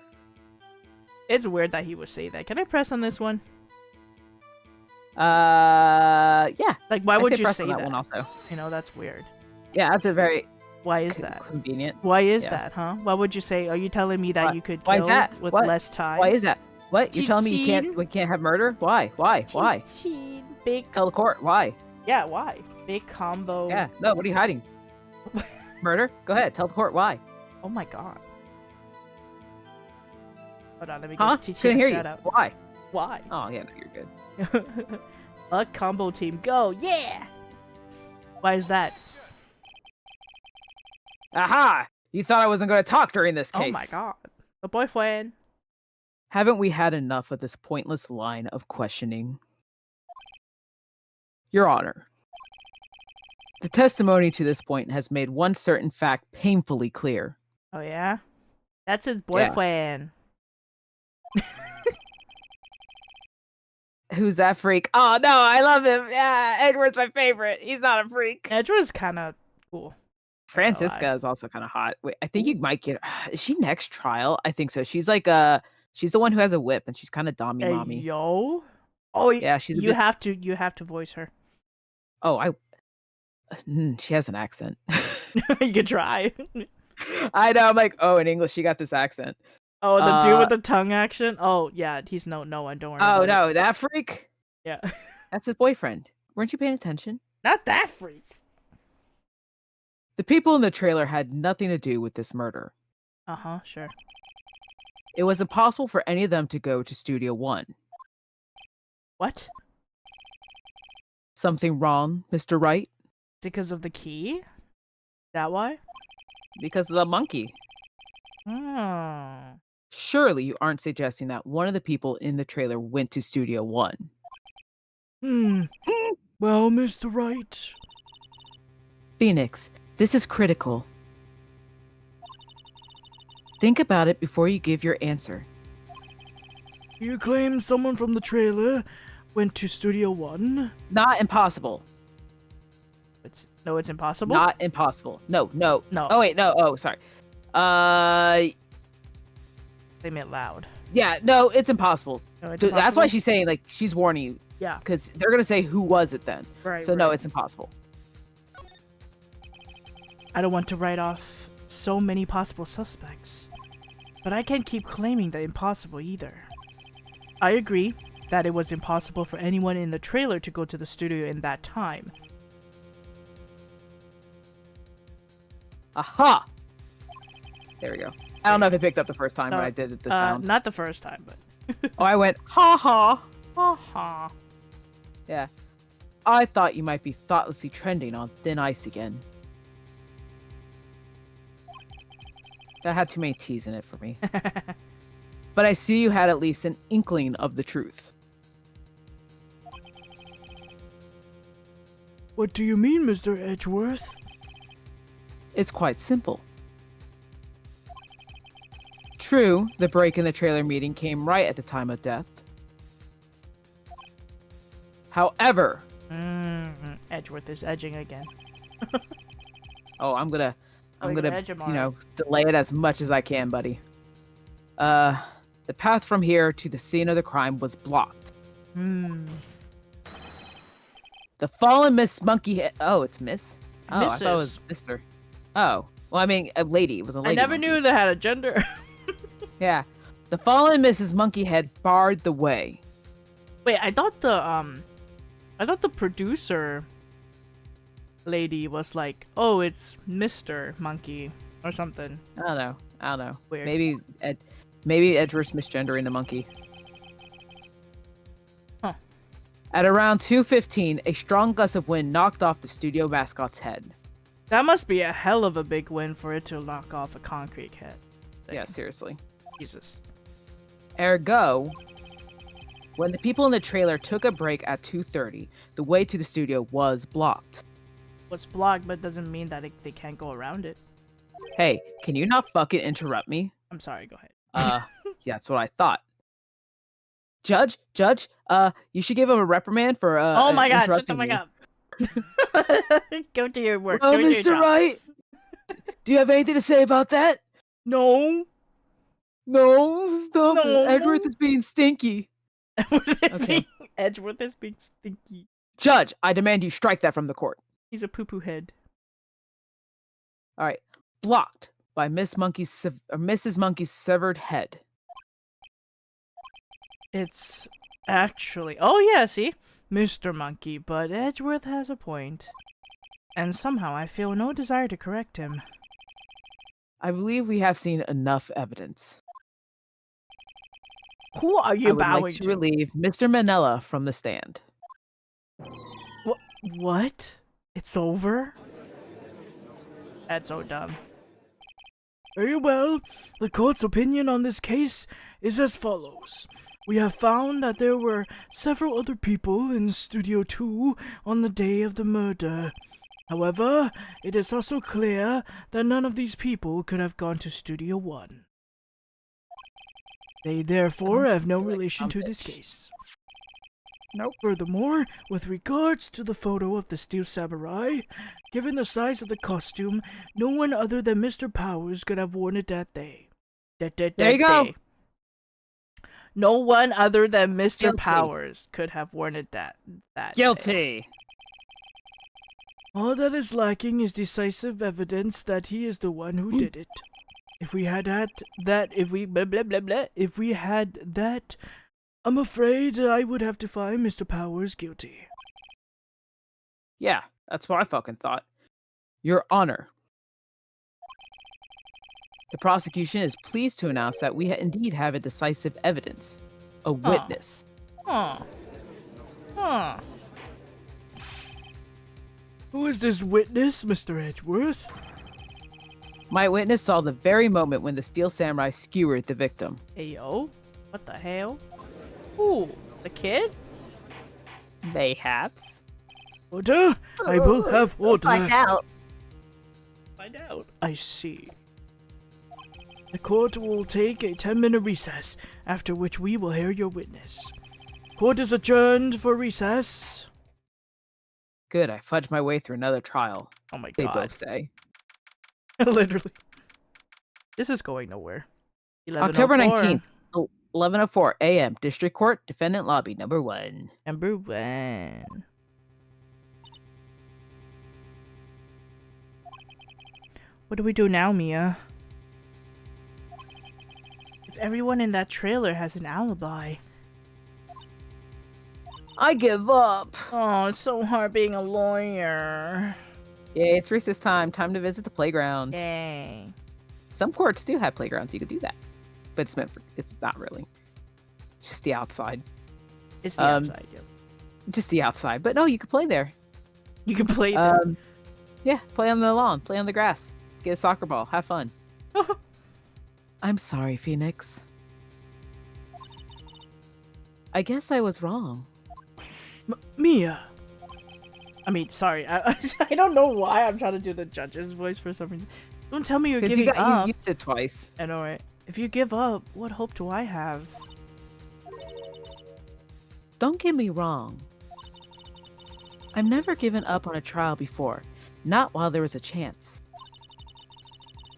It's weird that he would say that. Can I press on this one? Yeah. Like, why would you press say on that one also? You know, that's weird. Yeah, that's a very... Why is that? Convenient. Why is that, huh? Why would you say? Are you telling me that you could kill with less time? Why is that? What? You're telling me we can't have murder? Why? Why? Why? Big. Tell the court. Why? Yeah, why? Big combo. Yeah. No. What are you hiding? Murder? Go ahead. Tell the court why. Oh my god. Hold on. Let me Huh? Couldn't hear you. Out. Why? Why? Oh yeah, no, you're good. A combo team, go! Yeah. Why is that? Aha! You thought I wasn't going to talk during this case. Oh my god. The boyfriend. Haven't we had enough of this pointless line of questioning? Your Honor, the testimony to this point has made one certain fact painfully clear. Oh yeah? That's his boyfriend. Yeah. Who's that freak? Oh no, I love him. Yeah, Edward's my favorite. He's not a freak. Edward's kind of cool. Francisca is also kind of hot. Wait, I think you might get. Is she next trial? I think so. She's like she's the one who has a whip, and she's kind of dommy mommy. Yo. Oh yeah, she's. You have to voice her. Oh, she has an accent. You could try. I know. I'm like, oh, in English, she got this accent. Oh, the dude with the tongue action? Oh, yeah, he's no one. Don't worry. Oh, no, it. That freak? Yeah. That's his boyfriend. Weren't you paying attention? Not that freak. The people in the trailer had nothing to do with this murder. Uh-huh, sure. It was impossible for any of them to go to Studio 1. What? Something wrong, Mr. Wright? Because of the key? That why? Because of the monkey. Oh. Surely you aren't suggesting that one of the people in the trailer went to Studio 1. Well, Mr. Wright. Phoenix, this is critical. Think about it before you give your answer. You claim someone from the trailer went to Studio One? Not impossible. It's impossible. Not impossible. No. No. Oh wait, no. Oh, sorry. Say it loud. Yeah, no, it's impossible. No, it's That's impossible? why she's saying, like, she's warning you. Yeah. Because they're gonna say who was it then. Right. So no, it's impossible. I don't want to write off so many possible suspects, but I can't keep claiming the impossible either. I agree that it was impossible for anyone in the trailer to go to the studio in that time. Aha! There we go. I don't know if it picked up the first time, but I did it this sound. Not the first time, but Oh, I went, ha ha! ha ha. Yeah. I thought you might be thoughtlessly trending on thin ice again. That had too many T's in it for me. But I see you had at least an inkling of the truth. What do you mean, Mr. Edgeworth? It's quite simple. True, the break in the trailer meeting came right at the time of death. However... Edgeworth is edging again. Oh, I'm gonna, edge him delay it as much as I can, buddy. The path from here to the scene of the crime was blocked. The fallen Miss Monkeyhead... Oh, it's Miss? Oh, I thought it was Mr. Oh. Well, I mean, a lady. It was a lady. I never knew they had a gender. Yeah. The fallen Mrs. Monkeyhead barred the way. Wait, I thought the producer lady was like, oh, it's Mr. Monkey or something. I don't know. Weird. Maybe Edgeworth's misgendering the monkey. Huh. At around 2:15, a strong gust of wind knocked off the studio mascot's head. That must be a hell of a big win for it to knock off a concrete head. Yeah, seriously. Jesus. Ergo, when the people in the trailer took a break at 2:30, the way to the studio was blocked. What's blocked, but doesn't mean that they can't go around it. Hey, can you not fucking interrupt me? I'm sorry, go ahead. Yeah, that's what I thought. Judge, you should give him a reprimand for oh my god, shut the interrupting fuck up. Go to your work. Oh, Go to your Mr. job. Wright, do you have anything to say about that? No. No, stop No. it. Edgeworth is being stinky. Edgeworth is being stinky. Judge, I demand you strike that from the court. He's a poo-poo head. All right. Blocked by Mrs. Monkey's severed head. It's actually... Oh yeah, see? Mr. Monkey, but Edgeworth has a point. And somehow I feel no desire to correct him. I believe we have seen enough evidence. Who are you bowing I would like to relieve Mr. Manella from the stand. What? It's over? That's so dumb. Very well. The court's opinion on this case is as follows. We have found that there were several other people in Studio 2 on the day of the murder. However, it is also clear that none of these people could have gone to Studio 1. They therefore have no relation to this case. Nope. Furthermore, with regards to the photo of the Steel Samurai, given the size of the costume, no one other than Mr. Powers could have worn it that day. There you go. No one other than Mr. Guilty. Powers could have worn it that Guilty. day. All that is lacking is decisive evidence that he is the one who did it. If we had that, I'm afraid I would have to find Mr. Powers guilty. Yeah, that's what I fucking thought. Your Honor. The prosecution is pleased to announce that we indeed have a decisive evidence. A witness. Who is this witness, Mr. Edgeworth? My witness saw the very moment when the Steel Samurai skewered the victim. Hey yo, what the hell? Ooh, the kid? Mayhaps. Order! I will have order. Find out. Find out. I see. The court will take a 10-minute recess, after which we will hear your witness. Court is adjourned for recess. Good, I fudged my way through another trial. Oh my They god. both say. Literally. This is going nowhere. October 11:04. 19th, 11:04 a.m. District Court, Defendant Lobby, number 1. Number 1. What do we do now, Mia? If everyone in that trailer has an alibi. I give up. Oh, it's so hard being a lawyer. Yay, it's recess time. Time to visit the playground. Yay. Some courts do have playgrounds. You could do that. But it's not really. Just the outside. It's the outside, yep. Just the outside. But no, you could play there. You can play there. Yeah, play on the lawn. Play on the grass. Get a soccer ball. Have fun. I'm sorry, Phoenix. I guess I was wrong. Mia. I mean, sorry. I don't know why I'm trying to do the judge's voice for some reason. Don't tell me you're giving up. You used it twice. I know, right? If you give up, what hope do I have? Don't get me wrong. I've never given up on a trial before. Not while there was a chance.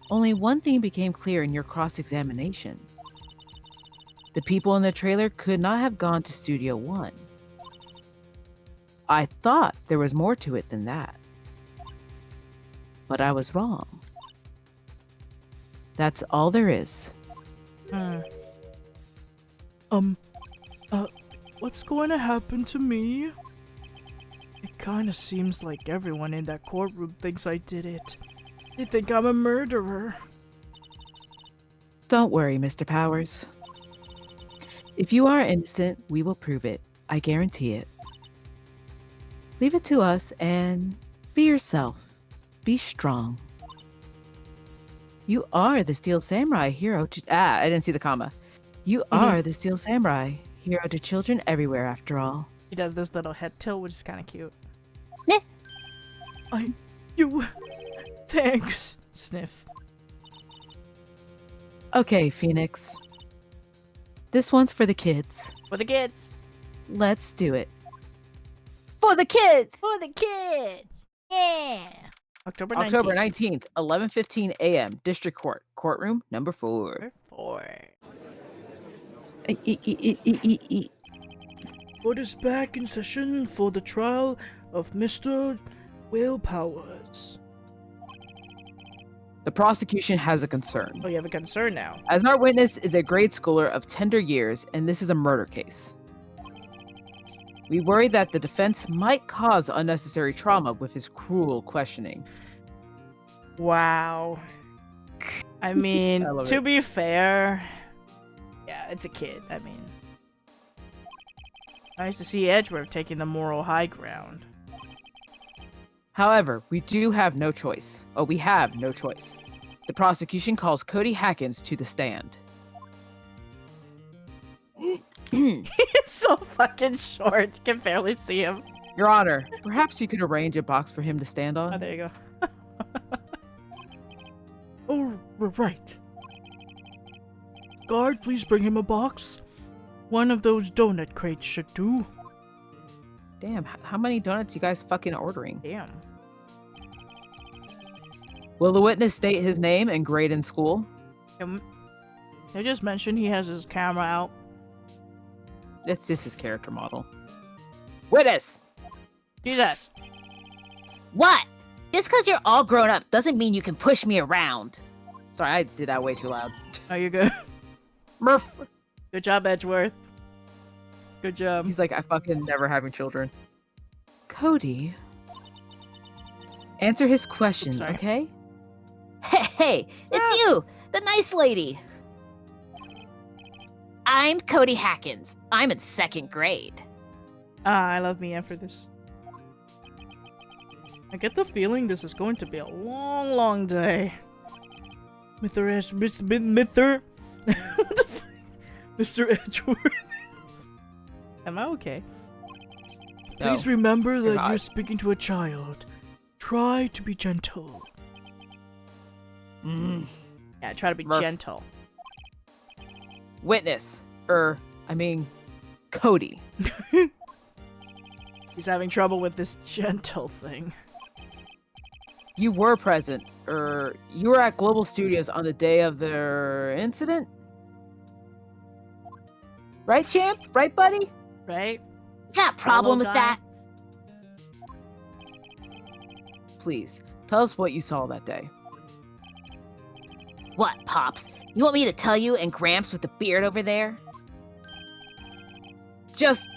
Only one thing became clear in your cross-examination. The people in the trailer could not have gone to Studio One. I thought there was more to it than that. But I was wrong. That's all there is. What's going to happen to me? It kind of seems like everyone in that courtroom thinks I did it. They think I'm a murderer. Don't worry, Mr. Powers. If you are innocent, we will prove it. I guarantee it. Leave it to us and be yourself. Be strong. You are the Steel Samurai hero to... I didn't see the comma. You are the Steel Samurai hero to children everywhere, after all. He does this little head tilt, which is kind of cute. Nah. Thanks. Sniff. Okay, Phoenix. This one's for the kids. For the kids. Let's do it. For the kids. For the kids. Yeah. October 19th. October 19th, 11:15 a.m. District Court, courtroom number 4. Court is back in session for the trial of Mr. Will Powers. The prosecution has a concern. Oh, you have a concern now. As our witness is a grade schooler of tender years, and this is a murder case. We worry that the defense might cause unnecessary trauma with his cruel questioning. Wow. I mean, I love to it. be fair, yeah, it's a kid. I mean, nice to see Edgeworth taking the moral high ground. However, we have no choice. The prosecution calls Cody Hackins to the stand. He's so fucking short. You can barely see him. Your Honor, perhaps you could arrange a box for him to stand on? Oh, there you go. Oh, right. Guard, please bring him a box. One of those donut crates should do. Damn, how many donuts you guys fucking ordering? Damn. Will the witness state his name and grade in school? They just mentioned he has his camera out. That's just his character model. Witness! Jesus. What? Just because you're all grown up doesn't mean you can push me around. Sorry, I did that way too loud. Oh, you're good. Murph! Good job, Edgeworth. Good job. He's like, I fucking never having children. Cody. Answer his question, Oops, sorry. okay? Hey, it's you, the nice lady. I'm Cody Hackins. I'm in 2nd grade. I love Mia for this. I get the feeling this is going to be a long, long day. Mr. Mr. Edgeworth. Am I okay? Please remember that not. you're speaking to a child. Try to be gentle. Yeah, try to be Murph. gentle. Witness. Cody. He's having trouble with this gentle thing. You were present, you were at Global Studios on the day of their incident? Right, champ? Right, buddy? Right? Got a problem with guy? that? Please, tell us what you saw that day. What, Pops? You want me to tell you and Gramps with the beard over there? Just,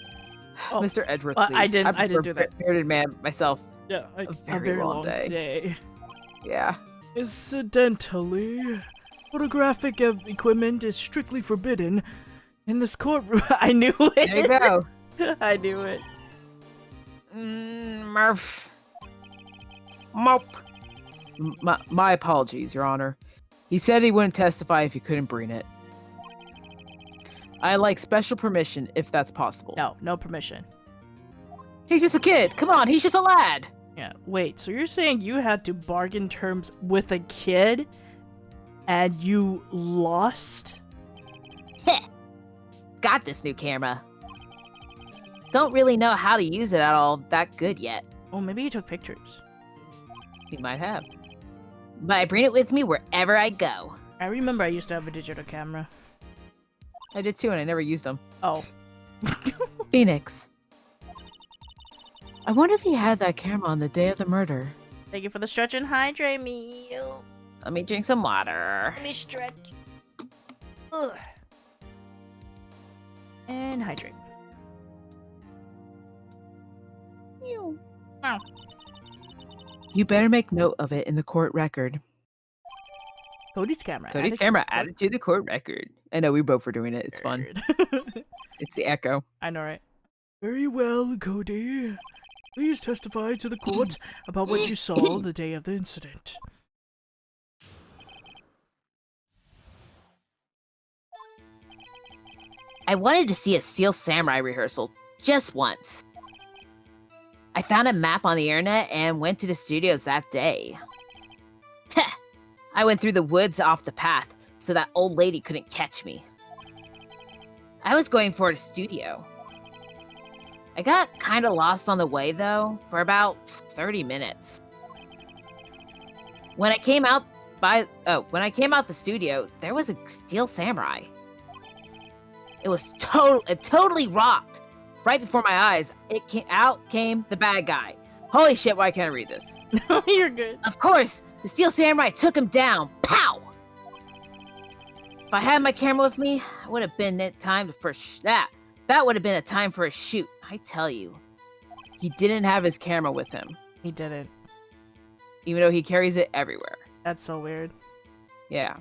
Oh, Mr. Edgeworth, I please. didn't do that. Bearded man myself. Yeah, A very long day. Yeah. Incidentally, photographic equipment is strictly forbidden in this courtroom. I knew it. There you go. I knew it. Murph. Mop. My apologies, Your Honor. He said he wouldn't testify if he couldn't bring it. I like special permission if that's possible. No permission. He's just a kid. Come on, he's just a lad. Yeah, wait, so you're saying you had to bargain terms with a kid and you lost? Heh. Got this new camera. Don't really know how to use it at all that good yet. Oh, maybe you took pictures. He might have. But I bring it with me wherever I go. I remember I used to have a digital camera. I did too, and I never used them. Oh. Phoenix. I wonder if he had that camera on the day of the murder. Thank you for the stretch and hydrate me. Let me drink some water. Let me stretch. Ugh. And hydrate. Wow. You better make note of it in the court record. Cody's camera. Cody's camera added to the court record. I know we both were doing it. It's fun. It's the echo. I know, right? Very well, Cody. Please testify to the court about what you saw the day of the incident. I wanted to see a Steel Samurai rehearsal just once. I found a map on the internet and went to the studios that day. Heh! I went through the woods off the path so that old lady couldn't catch me. I was going for the studio. I got kind of lost on the way though, for about 30 minutes. When I came out the studio, there was a Steel Samurai. It was totally rocked. Right before my eyes, out came the bad guy. Holy shit, why can't I read this? No, you're good. Of course, the Steel Samurai took him down. Pow! If I had my camera with me, it would have been that time for that. That would have been a time for a shoot. I tell you. He didn't have his camera with him, He didn't. even though he carries it everywhere. That's so weird. Yeah.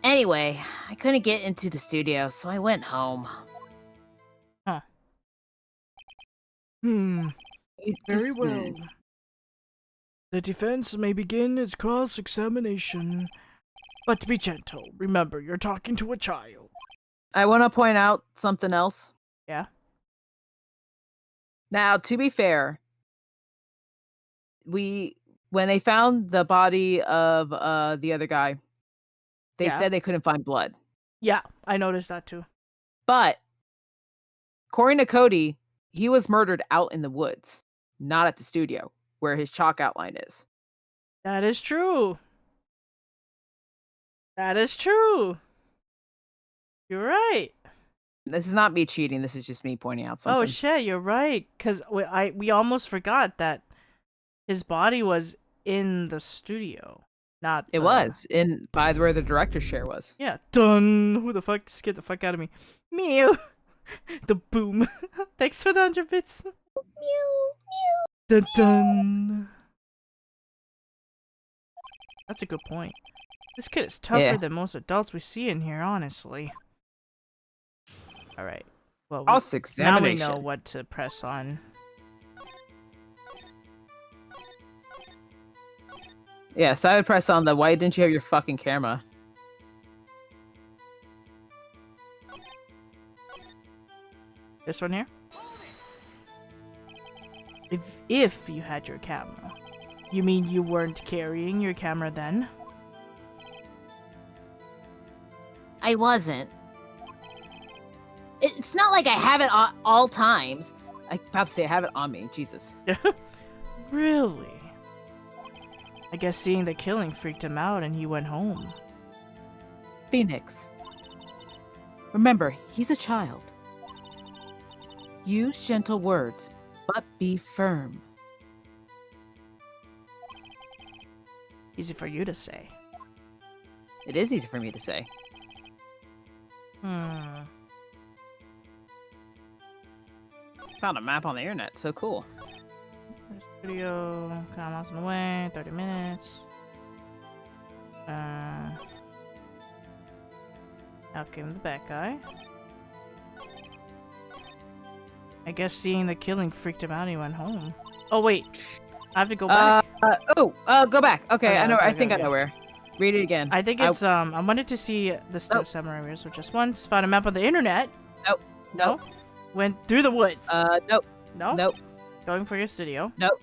Anyway, I couldn't get into the studio, so I went home. Very well. The defense may begin its cross-examination. But be gentle. Remember, you're talking to a child. I want to point out something else. Yeah? Now, to be fair, when they found the body of the other guy, they Yeah. said they couldn't find blood. Yeah, I noticed that too. But according to Cody, he was murdered out in the woods, not at the studio where his chalk outline is. That is true. That is true. You're right. This is not me cheating. This is just me pointing out something. Oh shit, you're right. Cause we almost forgot that his body was in the studio, not. It was in by where the director's chair was. Yeah. Done. Who the fuck scared the fuck out of me? Mew. The boom. Thanks for the 100 bits. Mew, Dun dun. That's a good point. This kid is tougher than most adults we see in here, honestly. Alright. Well, now we Cross-examination. know what to press on. Yeah, so I would press on the why didn't you have your fucking camera? This one here? If you had your camera. You mean you weren't carrying your camera then? I wasn't. It's not like I have it at all times. I about to say I have it on me. Jesus. Really? I guess seeing the killing freaked him out and he went home. Phoenix. Remember, he's a child. Use gentle words, but be firm. Easy for you to say. It is easy for me to say. Found a map on the internet. So cool. Video, count miles away, 30 minutes. Out came the bad guy. I guess seeing the killing freaked him out and he went home. Oh wait, I have to go back. Go back. Okay, Okay, I know. okay, I think okay. I know where. Read it again. I think it's I wanted to see the Steel Samurai Rehearsal just once. Found a map on the internet. Nope. Went through the woods. Nope. No. Nope. Going for your studio. Nope.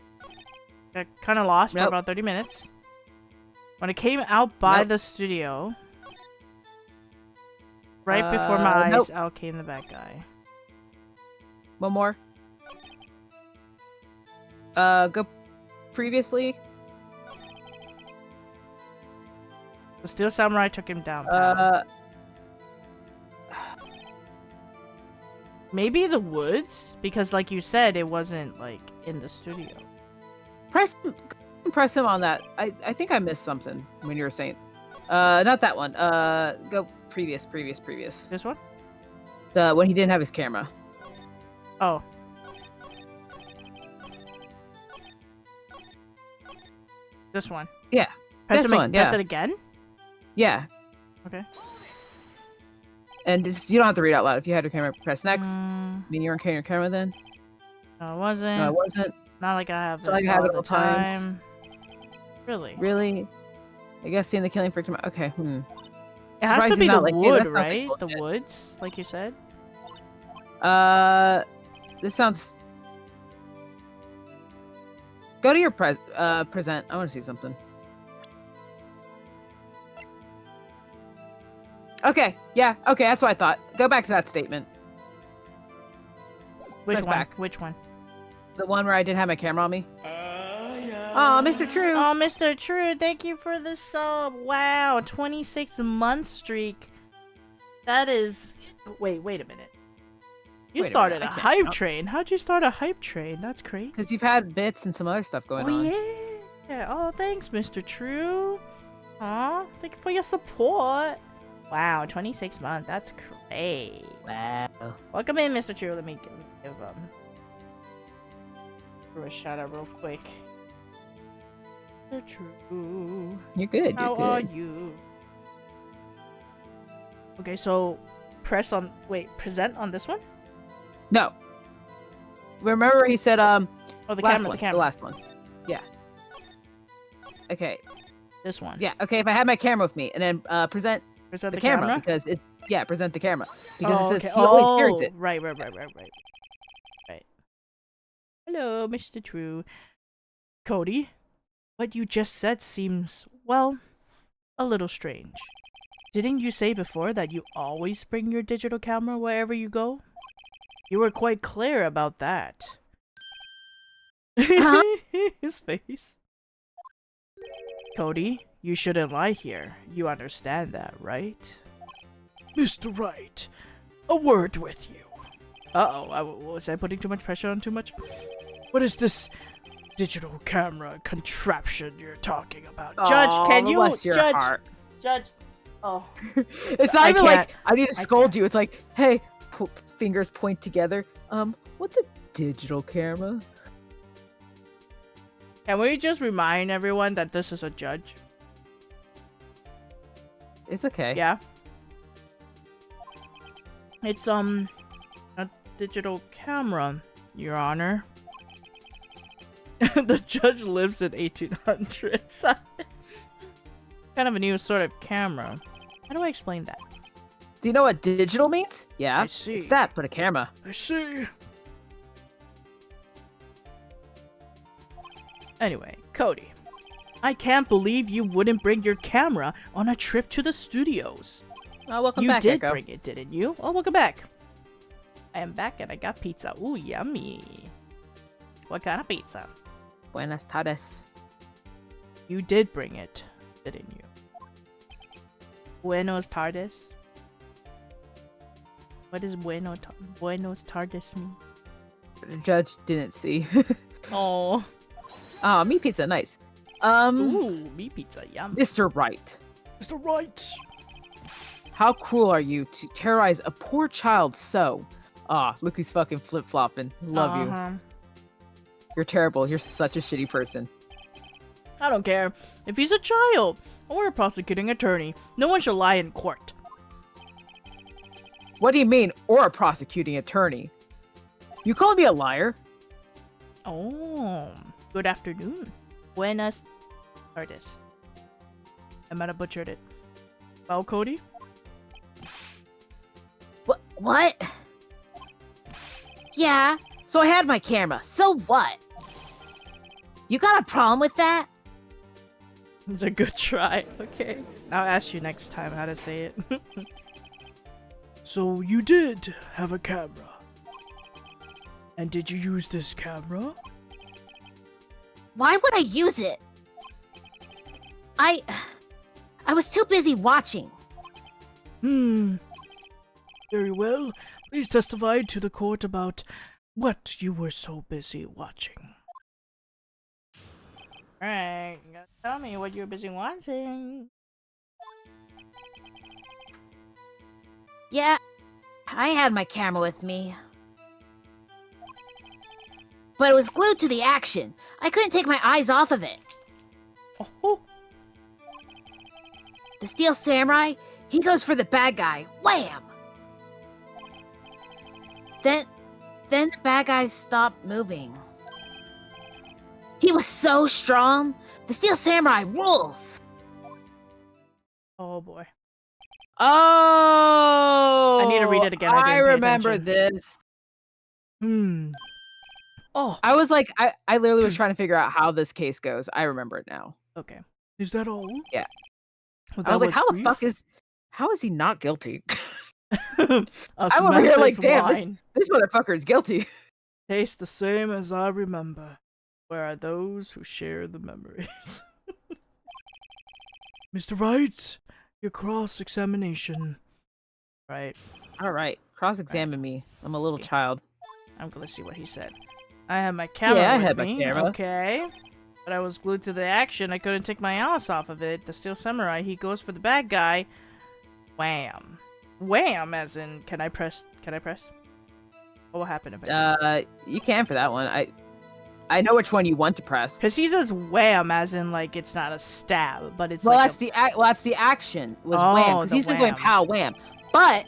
Got kind of lost for Nope. about 30 minutes. When I came out by Nope. the studio, right before my eyes, nope. out came the bad guy. One more. Go previously. The Steel Samurai took him down. Maybe the woods? Because like you said, it wasn't like in the studio. Press him on that. I think I missed something when you were saying. Not that one. Go previous. This one? The when he didn't have his camera. Oh. This one. Yeah. Press This it, one, press yeah. it again? Yeah. Okay. And just, you don't have to read out loud. If you had your camera, press next. Mm, I mean, you weren't carrying your camera then? no, it wasn't. No, it wasn't. Not like I have It's not like I have it all all the times. time. Really? Really? I guess seeing the killing freaked him out. Okay. It has to Surprised be he's the not like, hey, wood, that sounds like right? The bullshit. woods, like you said? This sounds... Go to your present. I want to see something. Okay. Yeah. Okay. That's what I thought. Go back to that statement. Which Press one? back. Which one? The one where I didn't have my camera on me. Oh, Mr. True. Oh, Mr. True, thank you for the sub. Wow, 26-month streak. That is... Wait a minute. You Wait a started minute, a I can't hype count. train. How'd you start a hype train? That's great. Because you've had bits and some other stuff going on. Yeah. Oh, thanks, Mr. True. Aw, thank you for your support. Wow, 26 months. That's great. Wow. Welcome in, Mr. True. Let me give a shout out real quick. Mr. True. You're good. How You're are good. you? Okay, so present on this one? No. Remember he said Oh, the last camera, one, the camera. last one. Yeah. Okay. This one. Yeah. Okay. If I had my camera with me, and then present Present the camera, because it. Yeah, present the camera because Oh, it says okay. he always carries it. Right. Hello, Mr. True. Cody, what you just said seems, well, a little strange. Didn't you say before that you always bring your digital camera wherever you go? You were quite clear about that. His face. Cody, you shouldn't lie here. You understand that, right? Mr. Right, a word with you. Uh-oh, was I putting too much pressure on too much? What is this digital camera contraption you're talking about? Judge, can you... Bless your Judge, heart. Judge. Oh. It's not I even can't. like I need to scold you. It's like, hey, fingers point together. What's a digital camera? Can we just remind everyone that this is a judge? It's okay. Yeah. It's, a digital camera, Your Honor. The judge lives in 1800s. Kind of a new sort of camera. How do I explain that? Do you know what digital means? Yeah. I see. It's that, but a camera. I see. Anyway, Cody. I can't believe you wouldn't bring your camera on a trip to the studios. Oh, welcome you back, did Echo. bring it, didn't you? Oh, welcome back. I am back and I got pizza. Ooh, yummy. What kind of pizza? Buenas tardes. You did bring it, didn't you? Buenos tardes? What does buenos tardes mean? The judge didn't see. Oh. Ah, meat pizza, nice. Ooh, meat pizza, yum. Mr. Wright. Mr. Wright. How cruel are you to terrorize a poor child so? Ah, look who's fucking flip-flopping. Love you. You're terrible. You're such a shitty person. I don't care. If he's a child or a prosecuting attorney, no one should lie in court. What do you mean, or a prosecuting attorney? You call me a liar? Oh, good afternoon. Buenas tardes. I might have butchered it. Well, Cody? What? Yeah, so I had my camera. So what? You got a problem with that? It's a good try. Okay. I'll ask you next time how to say it. So you did have a camera. And did you use this camera? Why would I use it? I was too busy watching. Very well. Please testify to the court about what you were so busy watching. Alright, tell me what you were busy watching. Yeah, I had my camera with me. But it was glued to the action. I couldn't take my eyes off of it. Oh. The Steel Samurai, he goes for the bad guy. Wham! Then the bad guy stopped moving. He was so strong. The Steel Samurai rules. Oh boy. Oh! I need to read it again. I didn't pay remember attention. this. Oh. I was like, I literally was trying to figure out how this case goes. I remember it now. Okay. Is that all? Yeah. Well, I was like, brief. how is he not guilty? I'm over here like, damn, this motherfucker is guilty. Tastes the same as I remember. Where are those who share the memories? Mr. Wright, your cross-examination. Right. All right, cross-examine me. I'm a little child. I'm gonna see what he said. I have my camera Yeah, I with had my me. camera. Okay. But I was glued to the action. I couldn't take my eyes off of it. The Steel Samurai, he goes for the bad guy. Wham. Wham, as in, can I press? What will happen if I You can for that one. I know which one you want to press. Because he says wham, as in, like, it's not a stab, but it's well, like that's the action was Oh, wham, because the he's been going wham. pow wham. But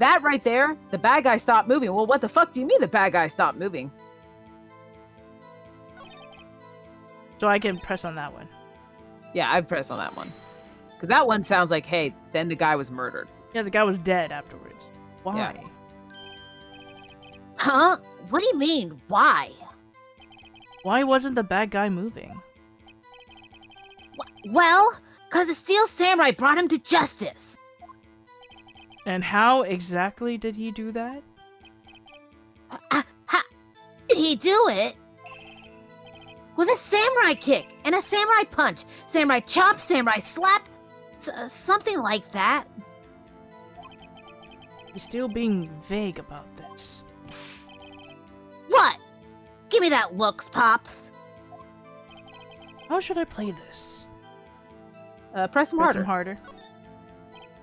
that right there, the bad guy stopped moving. Well, what the fuck do you mean the bad guy stopped moving? So I can press on that one. Yeah, I press on that one. Because that one sounds like, hey, then the guy was murdered. Yeah, the guy was dead afterwards. Why? Yeah. Huh? What do you mean? Why? Why wasn't the bad guy moving? Well, because the Steel Samurai brought him to justice. And how exactly did he do that? How did he do it? With a samurai kick and a samurai punch, samurai chop, samurai slap, something like that. He's still being vague about this. What? Give me that looks, Pops. How should I play this? Press him Press harder. him harder.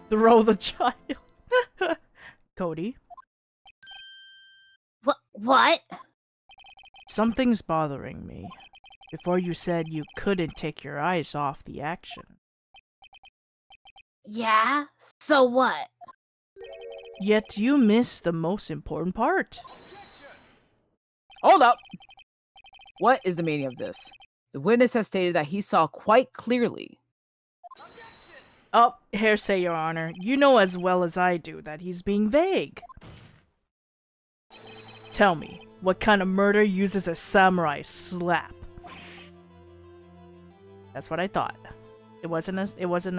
Throw the child. Cody, What? something's bothering me. Before you said you couldn't take your eyes off the action. Yeah? So what? Yet you missed the most important part. Hold up. What is the meaning of this? The witness has stated that he saw quite clearly. Oh, hearsay, Your Honor. You know as well as I do that he's being vague. Tell me, what kind of murder uses a samurai slap? That's what I thought. It wasn't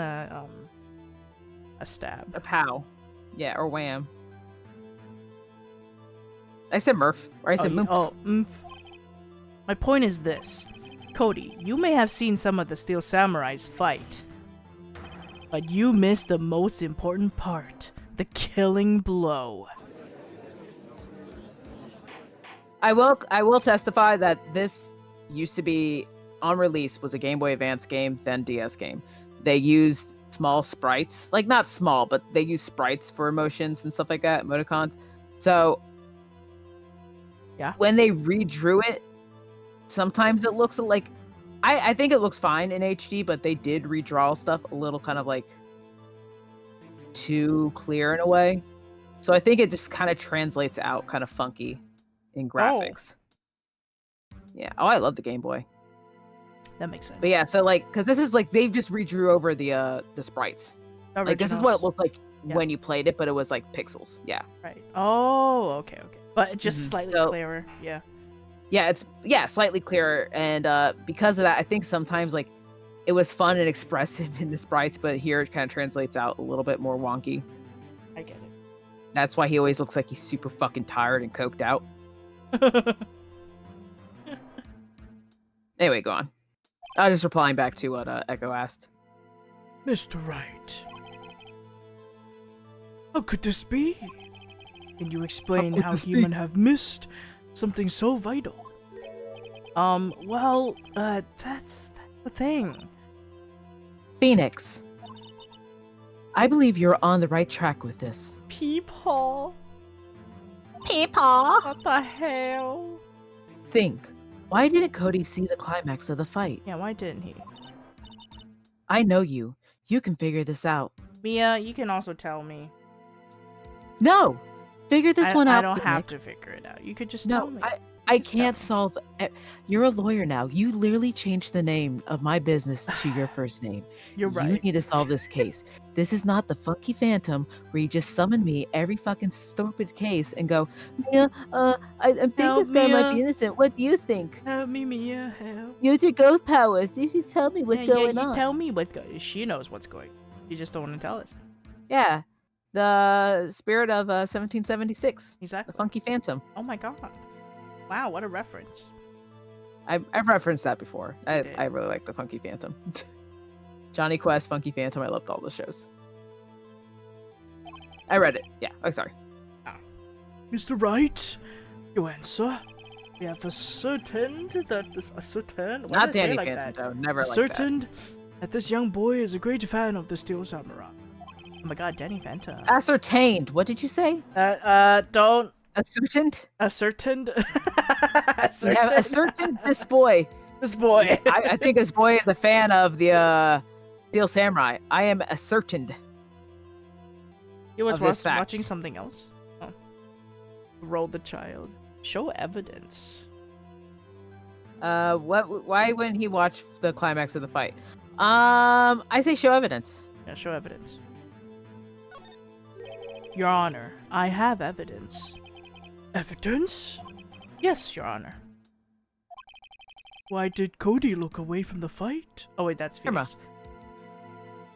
a stab. A pow. Yeah, or wham. I said Murph. Or I said Moomph. My point is this. Cody, you may have seen some of the Steel Samurais fight, but you missed the most important part. The killing blow. I will testify that this used to be, on release, was a Game Boy Advance game, then DS game. They used small sprites. Like, not small, but they used sprites for emotions and stuff like that, emoticons. So, yeah, when they redrew it, sometimes it looks like... I think it looks fine in HD, but they did redraw stuff a little kind of like too clear in a way. So I think it just kind of translates out kind of funky in graphics. Yeah. Oh, I love the Game Boy. That makes sense. But yeah, so like, because this is like they've just redrew over the sprites. Like this is what it looked like when you played it, but it was like pixels. Yeah. Right. Oh, okay. But just slightly clearer. Yeah. Yeah, it's slightly clearer, and because of that, I think sometimes like it was fun and expressive in the sprites, but here it kind of translates out a little bit more wonky. I get it. That's why he always looks like he's super fucking tired and coked out. Anyway, go on. I was just replying back to what Echo asked. Mr. Wright, how could this be? Can you explain how human have missed something so vital? That's the thing. Phoenix, I believe you're on the right track with this. Peepaw. Peepaw. What the hell? Think, why didn't Cody see the climax of the fight? Yeah, why didn't he? I know you. You can figure this out. Mia, you can also tell me. No! Figure this one out. I don't Phoenix. have to figure it out. You could just tell me. I can't solve... You're a lawyer now. You literally changed the name of my business to your first name. You're right. You need to solve this case. This is not the Funky Phantom where you just summon me every fucking stupid case and go, Mia, I think this guy might be innocent. What do you think? Help me, Mia, help. Use your ghost powers. You should tell me what's going on. Tell me what's going on. She knows what's going on. You just don't want to tell us. Yeah. The spirit of 1776. Exactly. The Funky Phantom. Oh my god. Wow, what a reference. I've referenced that before. I really like the Funky Phantom. Johnny Quest, Funky Phantom. I loved all the shows. I read it. Yeah. Oh, sorry. Mr. Wright, your answer. We have ascertained that this Not Danny Phantom, though. Never ascertained that this young boy is a great fan of the Steel Samurai. Oh my god, Danny Phantom. Ascertained. What did you say? Don't. Ascertained? Ascertained? Yeah, ascertained this boy. This boy. I think this boy is a fan of the Steel Samurai. I am ascertained. He was watching something else. Oh. Roll the child. Show evidence. Why wouldn't he watch the climax of the fight? I say show evidence. Yeah, show evidence. Your Honor, I have evidence. Evidence? Yes, Your Honor. Why did Cody look away from the fight? Oh wait, that's Phoenix.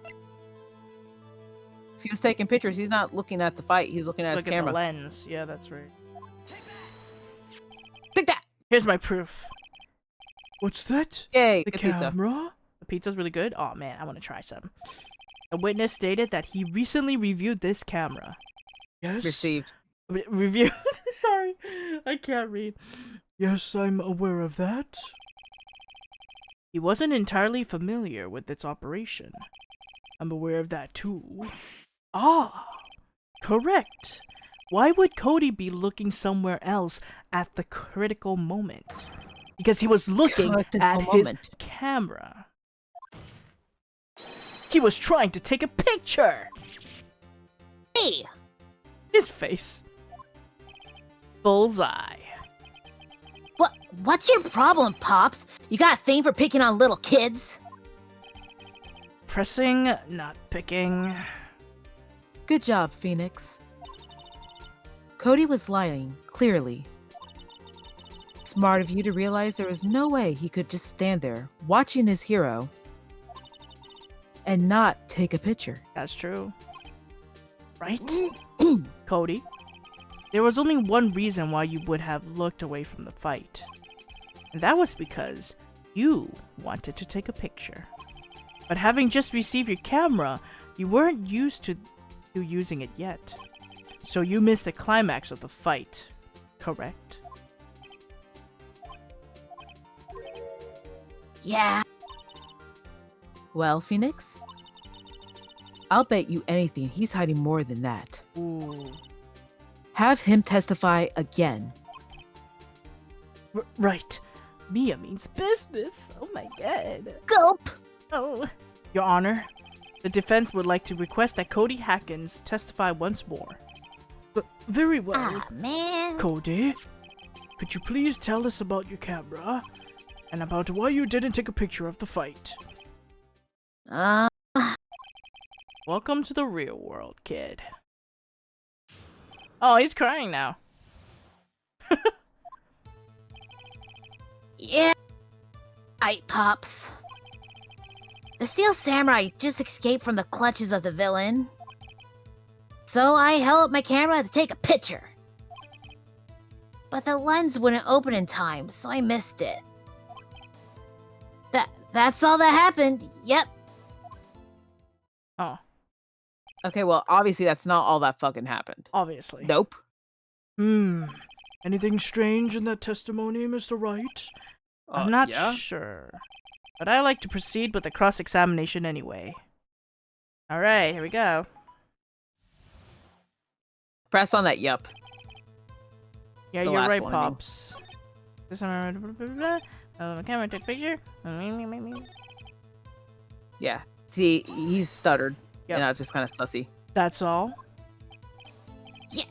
If he was taking pictures, he's not looking at the fight. He's looking at his camera. The lens. Yeah, that's right. Take that! Here's my proof. What's that? Yay, the good camera? Pizza. The pizza's really good? Oh man, I want to try some. A witness stated that he recently reviewed this camera. Yes. Received. Review. Sorry, I can't read. Yes, I'm aware of that. He wasn't entirely familiar with its operation. I'm aware of that too. Ah, correct. Why would Cody be looking somewhere else at the critical moment? Because he was looking at his camera. He was trying to take a picture! Hey! His face. Bullseye. What's your problem, Pops? You got a thing for picking on little kids? Pressing, not picking. Good job, Phoenix. Cody was lying, clearly. Smart of you to realize there was no way he could just stand there, watching his hero, and not take a picture. That's true. Right? Cody, there was only one reason why you would have looked away from the fight. And that was because you wanted to take a picture. But having just received your camera, you weren't used to using it yet. So you missed the climax of the fight, correct? Yeah. Well, Phoenix, I'll bet you anything he's hiding more than that. Ooh. Have him testify again. Right. Mia means business. Oh my god. Gulp. Oh. Your Honor, the defense would like to request that Cody Hackins testify once more. Very well. Ah, man. Cody, could you please tell us about your camera and about why you didn't take a picture of the fight? Welcome to the real world, kid. Oh, he's crying now. Yeah. Right, Pops. The Steel Samurai just escaped from the clutches of the villain. So I held up my camera to take a picture. But the lens wouldn't open in time, so I missed it. That's all that happened. Yep. Oh, Okay, well, obviously that's not all that fucking happened. obviously. Nope. Anything strange in that testimony, Mr. Wright? I'm not sure. But I like to proceed with the cross-examination anyway. Alright, here we go. Press on that yup. Yeah, The you're last right, one, I mean. Pops. This one, camera, take picture. Yeah. See, he's stuttered. Yep. And that's just kind of sussy. That's all?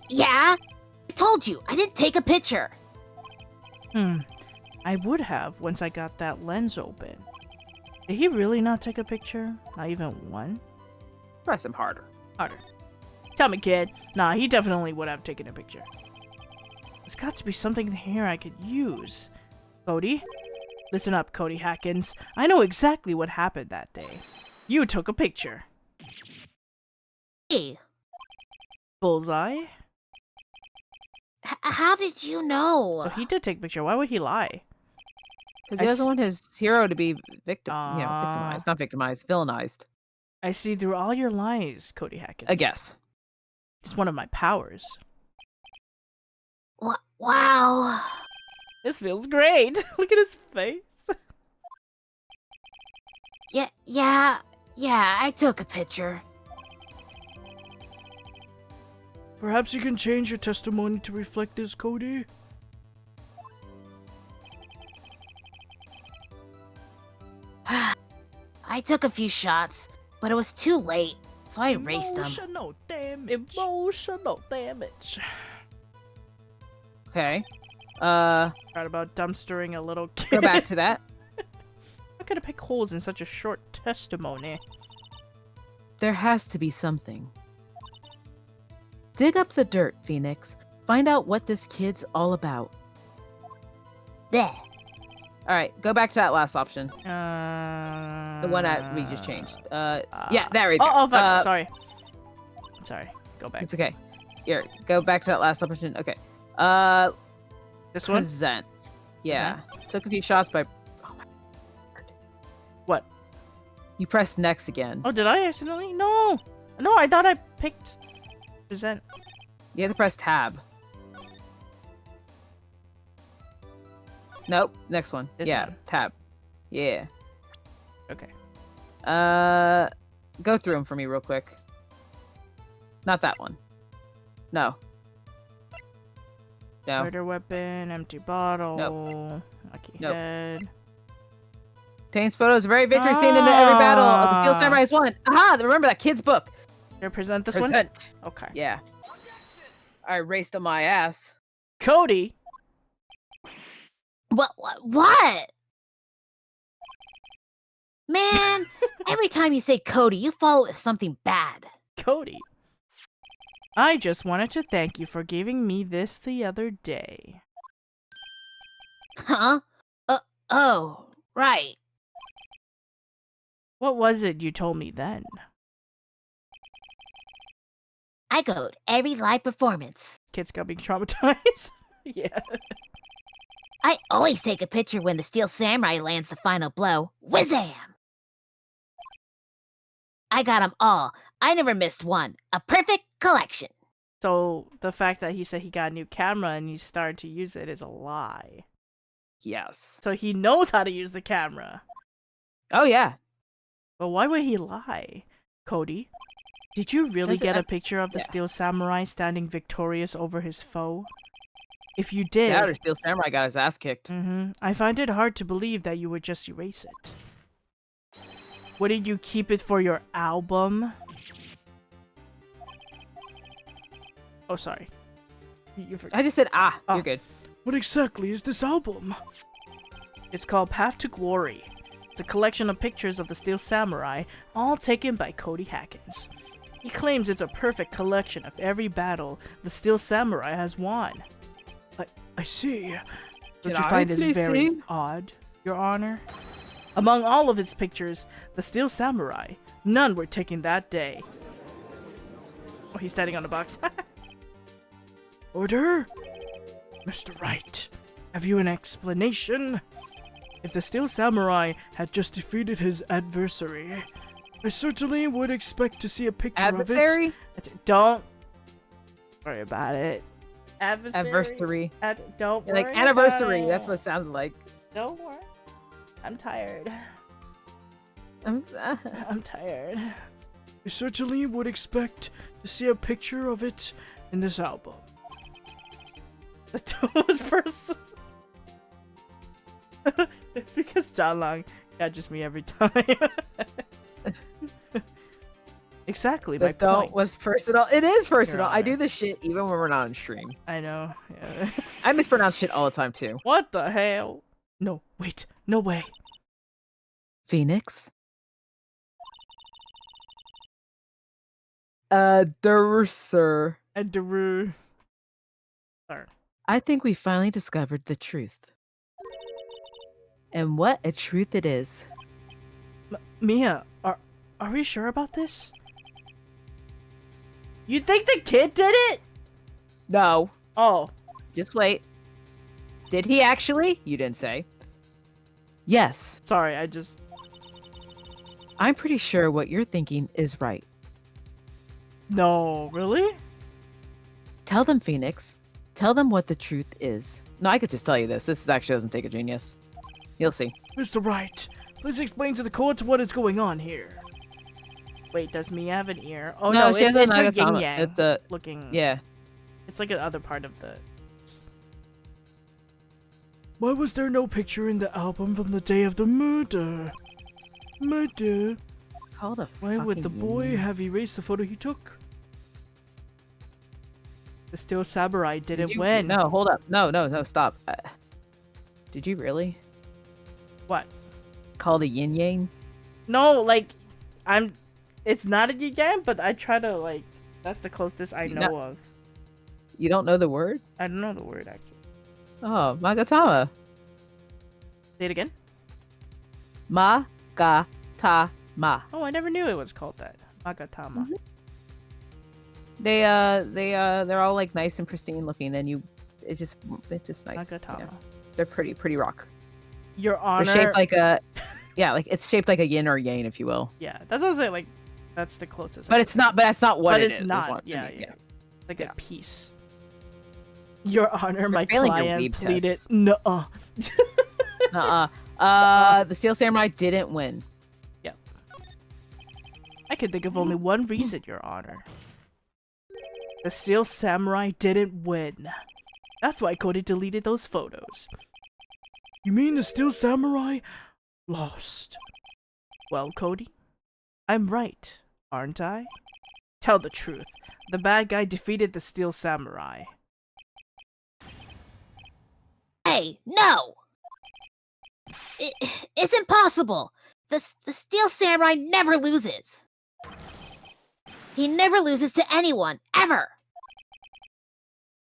Yeah. I told you, I didn't take a picture. I would have once I got that lens open. Did he really not take a picture? Not even one? Press him harder. Harder. Tell me, kid. Nah, he definitely would have taken a picture. There's got to be something here I could use. Cody? Listen up, Cody Hackins. I know exactly what happened that day. You took a picture. Hey, Bullseye? how did you know? So he did take a picture. Why would he lie? Because he doesn't want his hero to be victimized. Ah. Not victimized, villainized. I see through all your lies, Cody Hackins. I guess. It's one of my powers. Wow. This feels great. Look at his face. Yeah, I took a picture. Perhaps you can change your testimony to reflect this, Cody? I took a few shots, but it was too late, so I erased them. Emotional damage. Emotional damage. Okay. Right about dumpstering a little kid. Go back to that. How could I pick holes in such a short testimony? There has to be something. Dig up the dirt, Phoenix. Find out what this kid's all about. There. Alright, go back to that last option. The The one that we just changed. Yeah, that right there. Oh, fuck. Sorry. Go back. It's okay. Here, go back to that last option. Okay. This one? Present. Yeah. Took a few shots by... Oh my God. What? You pressed next again. Oh, did I accidentally? No! No, I thought I picked... Present. You have to press tab. Nope. Next one. This yeah, one. tab. Yeah. Okay. Go through them for me real quick. Not that one. No. No. Murder weapon, empty bottle, lucky Nope. head. Contains photos of every victory scene in every battle of the Steel Samurai has won. Aha! Remember that kid's book. Here, present this Present. one? Okay. Yeah. I raced on my ass. Cody! What? Man, every time you say Cody, you follow it with something bad. Cody. I just wanted to thank you for giving me this the other day. Huh? Oh, right. What was it you told me then? I go to every live performance. Kids got being traumatized? Yeah. I always take a picture when the Steel Samurai lands the final blow. Whizzam! I got 'em all. I never missed one. A perfect collection. So the fact that he said he got a new camera and he started to use it is a lie. Yes. So he knows how to use the camera. Oh yeah. But why would he lie? Cody, did you really get a picture of the Steel Samurai standing victorious over his foe? If you did... That or Steel Samurai got his ass kicked. I find it hard to believe that you would just erase it. Wouldn't you keep it for your album? Oh, sorry. I just said, Oh. you're good. What exactly is this album? It's called Path to Glory. It's a collection of pictures of the Steel Samurai, all taken by Cody Hackins. He claims it's a perfect collection of every battle the Steel Samurai has won. I see. Don't you find this very odd, Your Honor? Among all of his pictures, the Steel Samurai, none were taken that day. Oh, he's standing on the box. Order? Mr. Wright, have you an explanation? If the Steel Samurai had just defeated his adversary, I certainly would expect to see a picture Adversary? of it. Don't worry about it. Adversary. Don't worry Like anniversary. about it. That's what it sounds like. Don't worry. I'm tired. I'm tired. I certainly would expect to see a picture of it in this album. The tone was first. It's because Zhanglang catches me every time. Exactly, my The don't point. was personal. It is personal. Your I do Honor. this shit even when we're not on stream. I know. Yeah. I mispronounce shit all the time too. What the hell? No, wait, no way. Phoenix. Durser. And Daru. Sorry. I think we finally discovered the truth. And what a truth it is. Mia, are we sure about this? You think the kid did it? No. Oh. Just wait. Did he actually? You didn't say. Yes. Sorry, I just... I'm pretty sure what you're thinking is right. No, really? Tell them, Phoenix. Tell them what the truth is. No, I could just tell you this. This actually doesn't take a genius. You'll see. Mr. Wright, please explain to the court what is going on here. Wait, does Mia have an ear? Oh no, she it's has a a yin Nagatama. yang It's a looking... yeah. It's like another part of the... Why was there no picture in the album from the day of the murder? Murder? Called a Why would the fucking boy union. have erased the photo he took? The Steel Samurai didn't win. No, hold up. No, stop. Did you really? What? Called a yin yang? No, like, it's not a yin yang, but I try to, like, that's the closest I know of. You don't know the word? I don't know the word, actually. Oh, Magatama. Say it again? Magatama. Oh, I never knew it was called that. Magatama. Mm-hmm. They're all like nice and pristine looking, and it's just nice. Magatama. Yeah. They're pretty rock. Your Honor. They're shaped like a, yeah, like it's shaped like a yin or yang, if you will. Yeah, that's what I was saying. Like, that's the closest. But it's not. But that's not what but it it's is. not. Is what, Yeah, I mean, yeah. Like Yeah. a piece. Your Honor, my failing your client weeb pleaded. test. Nuh-uh. The Steel Samurai didn't win. I can think of only one reason, Your Honor. The Steel Samurai didn't win. That's why Cody deleted those photos. You mean the Steel Samurai lost? Well, Cody, I'm right, aren't I? Tell the truth. The bad guy defeated the Steel Samurai. Hey, no! It's impossible! The Steel Samurai never loses! He never loses to anyone, ever!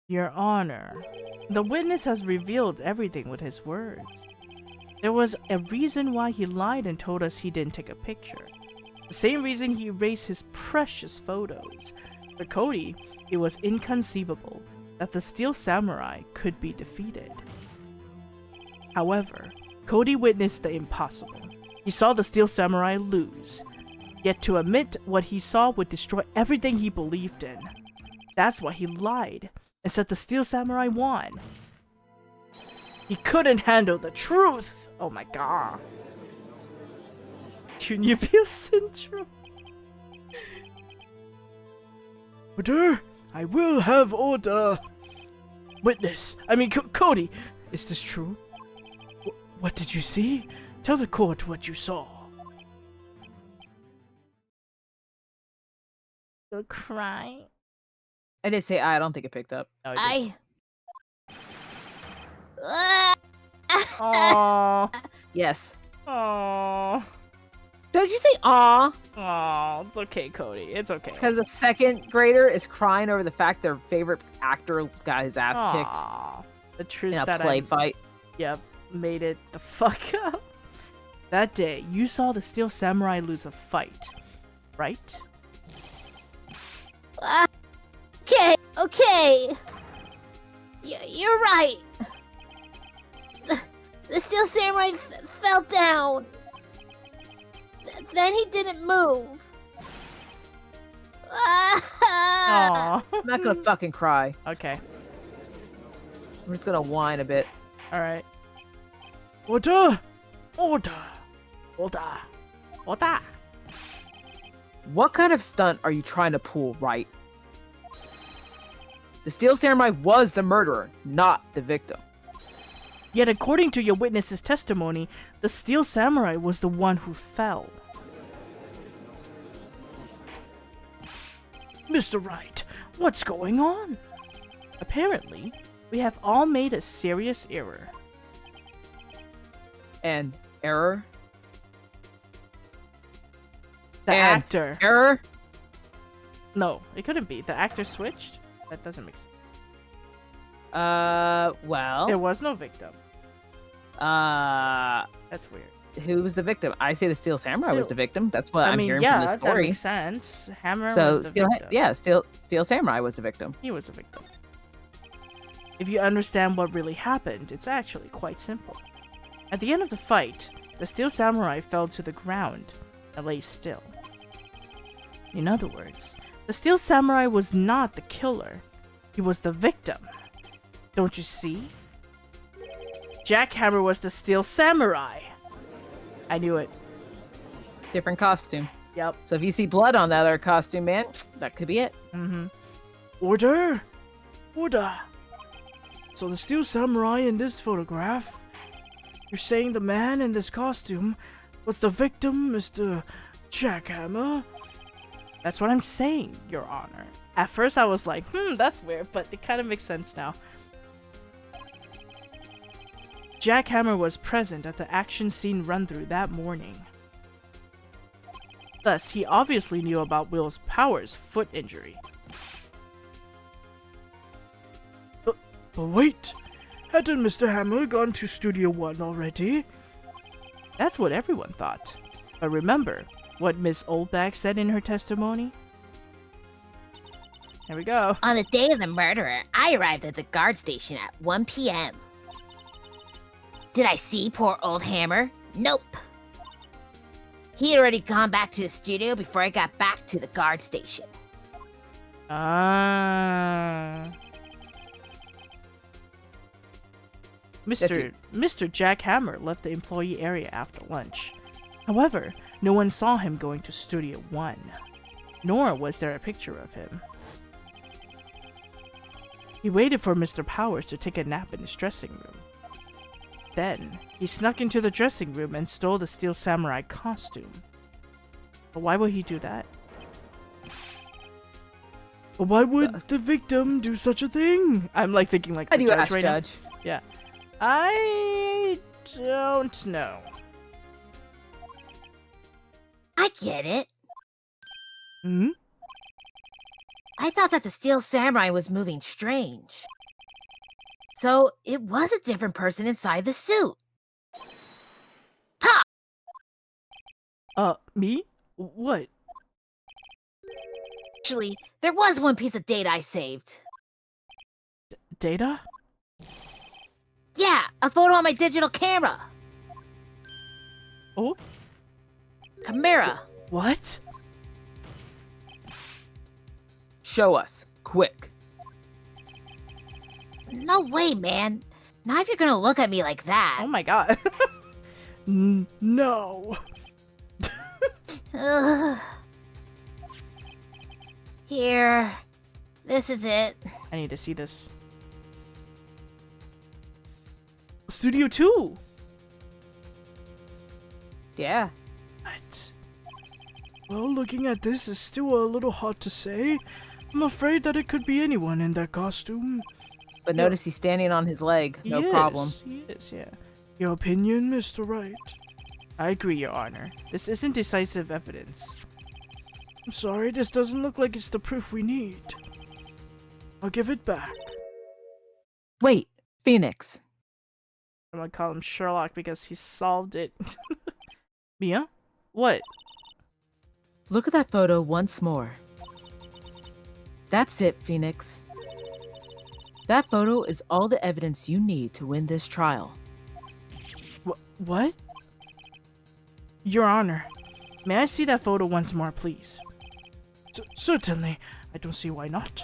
Your Honor, the witness has revealed everything with his words. There was a reason why he lied and told us he didn't take a picture. The same reason he erased his precious photos. For Cody, it was inconceivable that the Steel Samurai could be defeated. However, Cody witnessed the impossible. He saw the Steel Samurai lose. Yet to admit what he saw would destroy everything he believed in. That's why he lied and said the Steel Samurai won. He couldn't handle the truth! Oh my god. Junipio syndrome. Order! I will have order! Witness! Cody! Is this true? What did you see? Tell the court what you saw. You'll cry. I did say I don't think it picked up. No, Aww. Yes. Aww. Don't you say aw? Aww. It's okay, Cody. It's okay. Because a second grader is crying over the fact their favorite actor got his ass Aww. The truth kicked in a that play fight. Yep. Made it the fuck up. That day, you saw the Steel Samurai lose a fight, right? Okay. You're right. The Steel Samurai fell down. Then he didn't move. Aww. I'm not gonna fucking cry. Okay. I'm just gonna whine a bit. Alright. Order! Order! Order! Order! What kind of stunt are you trying to pull, right? The Steel Samurai was the murderer, not the victim. Yet according to your witness's testimony, the Steel Samurai was the one who fell. Mr. Wright, what's going on? Apparently, we have all made a serious error. And error? The And actor. Error? No, it couldn't be. The actor switched? That doesn't make sense. Well. There was no victim. That's weird. Who was the victim? I say the Steel Samurai was the victim. That's what I'm hearing yeah, from the that story. makes sense. Hammer So was the victim. Steel Samurai was the victim. He was a victim. If you understand what really happened, it's actually quite simple. At the end of the fight, the Steel Samurai fell to the ground and lay still. In other words, the Steel Samurai was not the killer. He was the victim. Don't you see? Jackhammer was the Steel Samurai. I knew it. Different costume. Yep. So if you see blood on that other costume, man, that could be it. Mm-hmm. Order! Order! So the Steel Samurai in this photograph, you're saying the man in this costume was the victim, Mr. Jackhammer? That's what I'm saying, Your Honor. At first I was like, that's weird, but it kind of makes sense now. Jackhammer was present at the action scene run-through that morning. Thus, he obviously knew about Will's Power's foot injury. But wait! Hadn't Mr. Hammer gone to Studio 1 already? That's what everyone thought. But remember what Miss Oldbag said in her testimony? Here we go. On the day of the murderer, I arrived at the guard station at 1 p.m. Did I see poor old Hammer? Nope. He had already gone back to the studio before I got back to the guard station. Mr. Jackhammer left the employee area after lunch. However, no one saw him going to Studio 1, nor was there a picture of him. He waited for Mr. Powers to take a nap in his dressing room. Then, he snuck into the dressing room and stole the Steel Samurai costume. But why would he do that? But why would the victim do such a thing? I'm like thinking like the judge right now. Yeah. I don't know. I get it. Hmm? I thought that the Steel Samurai was moving strange. So it was a different person inside the suit. Me? What? Actually, there was one piece of data I saved. Data? Yeah, a photo on my digital camera. Oh? Chimera. What? Show us, quick. No way, man. Not if you're gonna look at me like that. Oh my god. No. Ugh. Here. This is it. I need to see this. Studio 2! Yeah. What? Well, looking at this is still a little hard to say. I'm afraid that it could be anyone in that costume. But notice he's standing on his leg. No problem. He is, yeah. Your opinion, Mr. Wright? I agree, Your Honor. This isn't decisive evidence. I'm sorry, this doesn't look like it's the proof we need. I'll give it back. Wait, Phoenix. I'm gonna call him Sherlock because he solved it. Mia? What? Look at that photo once more. That's it, Phoenix. That photo is all the evidence you need to win this trial. What? Your Honor, may I see that photo once more, please? Certainly. I don't see why not.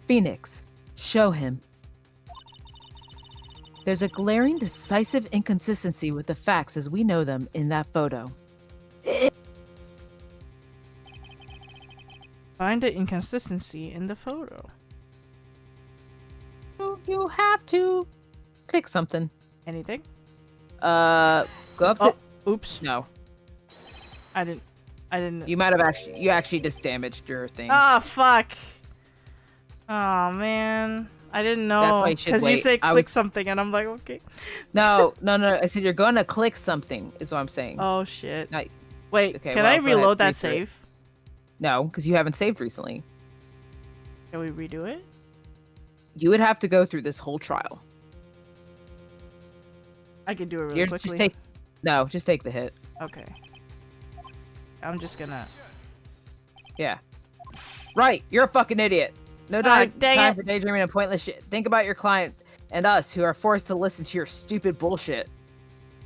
Phoenix, show him. There's a glaring, decisive inconsistency with the facts as we know them in that photo. Find the inconsistency in the photo. You have to click something. Anything? Go up to... Oops. No. I didn't. You might have you actually just damaged your thing. Ah, fuck. Oh, man. I didn't know. That's why you should Because you wait. say click something, and I'm like, okay. No. I said you're going to click something, is what I'm saying. Oh, shit. No, Wait, okay, can well, I go ahead, reload that read through it. save? No, because you haven't saved recently. Can we redo it? You would have to go through this whole trial. I can do it really You're quickly. just take the hit. Okay. I'm just gonna... Yeah. Right, you're a fucking idiot. No dang time it. for daydreaming and pointless shit. Think about your client and us who are forced to listen to your stupid bullshit.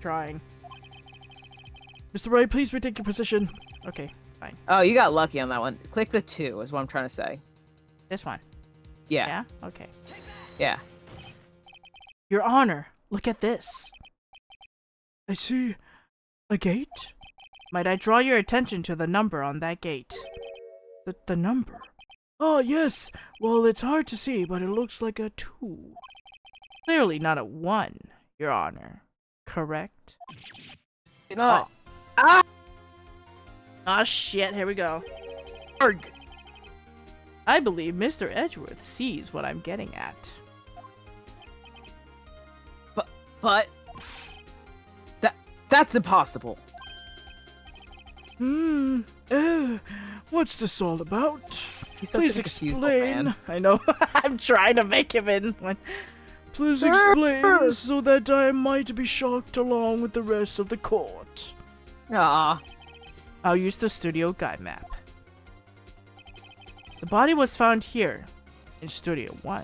Trying. Mr. Wright, please retake your position. Okay, fine. Oh, you got lucky on that one. Click the 2 is what I'm trying to say. This one. Yeah. Yeah? Okay. Yeah. Your Honor, look at this. I see a gate. Might I draw your attention to the number on that gate? The number? Oh, yes. Well, it's hard to see, but it looks like a 2. Clearly not a 1, Your Honor. Correct? You know. Ah, shit. Here we go. Arg. I believe Mr. Edgeworth sees what I'm getting at. But that's impossible. What's this all about? He's such Please a confused old man. explain. I know. I'm trying to make him in one. Please explain so that I might be shocked along with the rest of the court. Ah. I'll use the studio guide map. The body was found here, in Studio 1.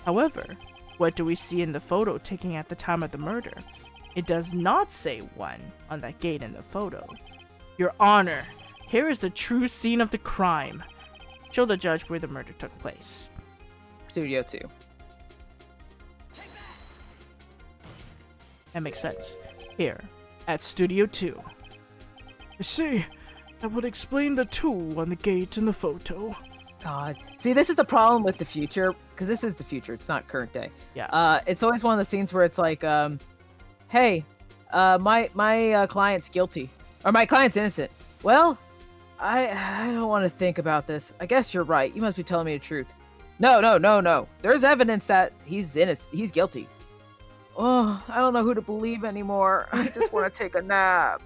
However, what do we see in the photo taken at the time of the murder? It does not say 1 on that gate in the photo. Your Honor, here is the true scene of the crime. Show the judge where the murder took place. Studio 2. That makes sense. Here, at Studio 2. I see. That would explain the 2 on the gate in the photo. God. See, this is the problem with the future, because this is the future. It's not current day. Yeah. It's always one of the scenes where it's like, hey, my client's guilty, or my client's innocent. Well, I don't want to think about this. I guess you're right. You must be telling me the truth. No. There's evidence that he's innocent. He's guilty. Oh, I don't know who to believe anymore. I just want to take a nap.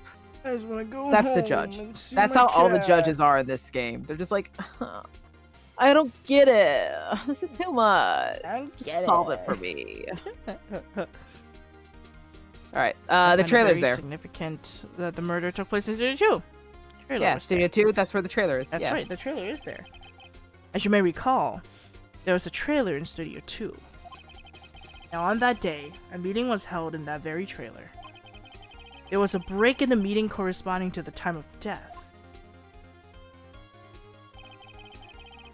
I just want to go That's the home judge. and see That's my how all the cat. judges are in this game. They're just like, I don't get it. This is too much. I don't Just get solve it it. for me. All right. I The find it trailer's very there. Significant that the murder took place in Studio 2. Trailer Yeah, was Studio there. 2. That's where the trailer is. That's yeah. right. The trailer is there. As you may recall, there was a trailer in Studio 2. Now, on that day, a meeting was held in that very trailer. There was a break in the meeting corresponding to the time of death.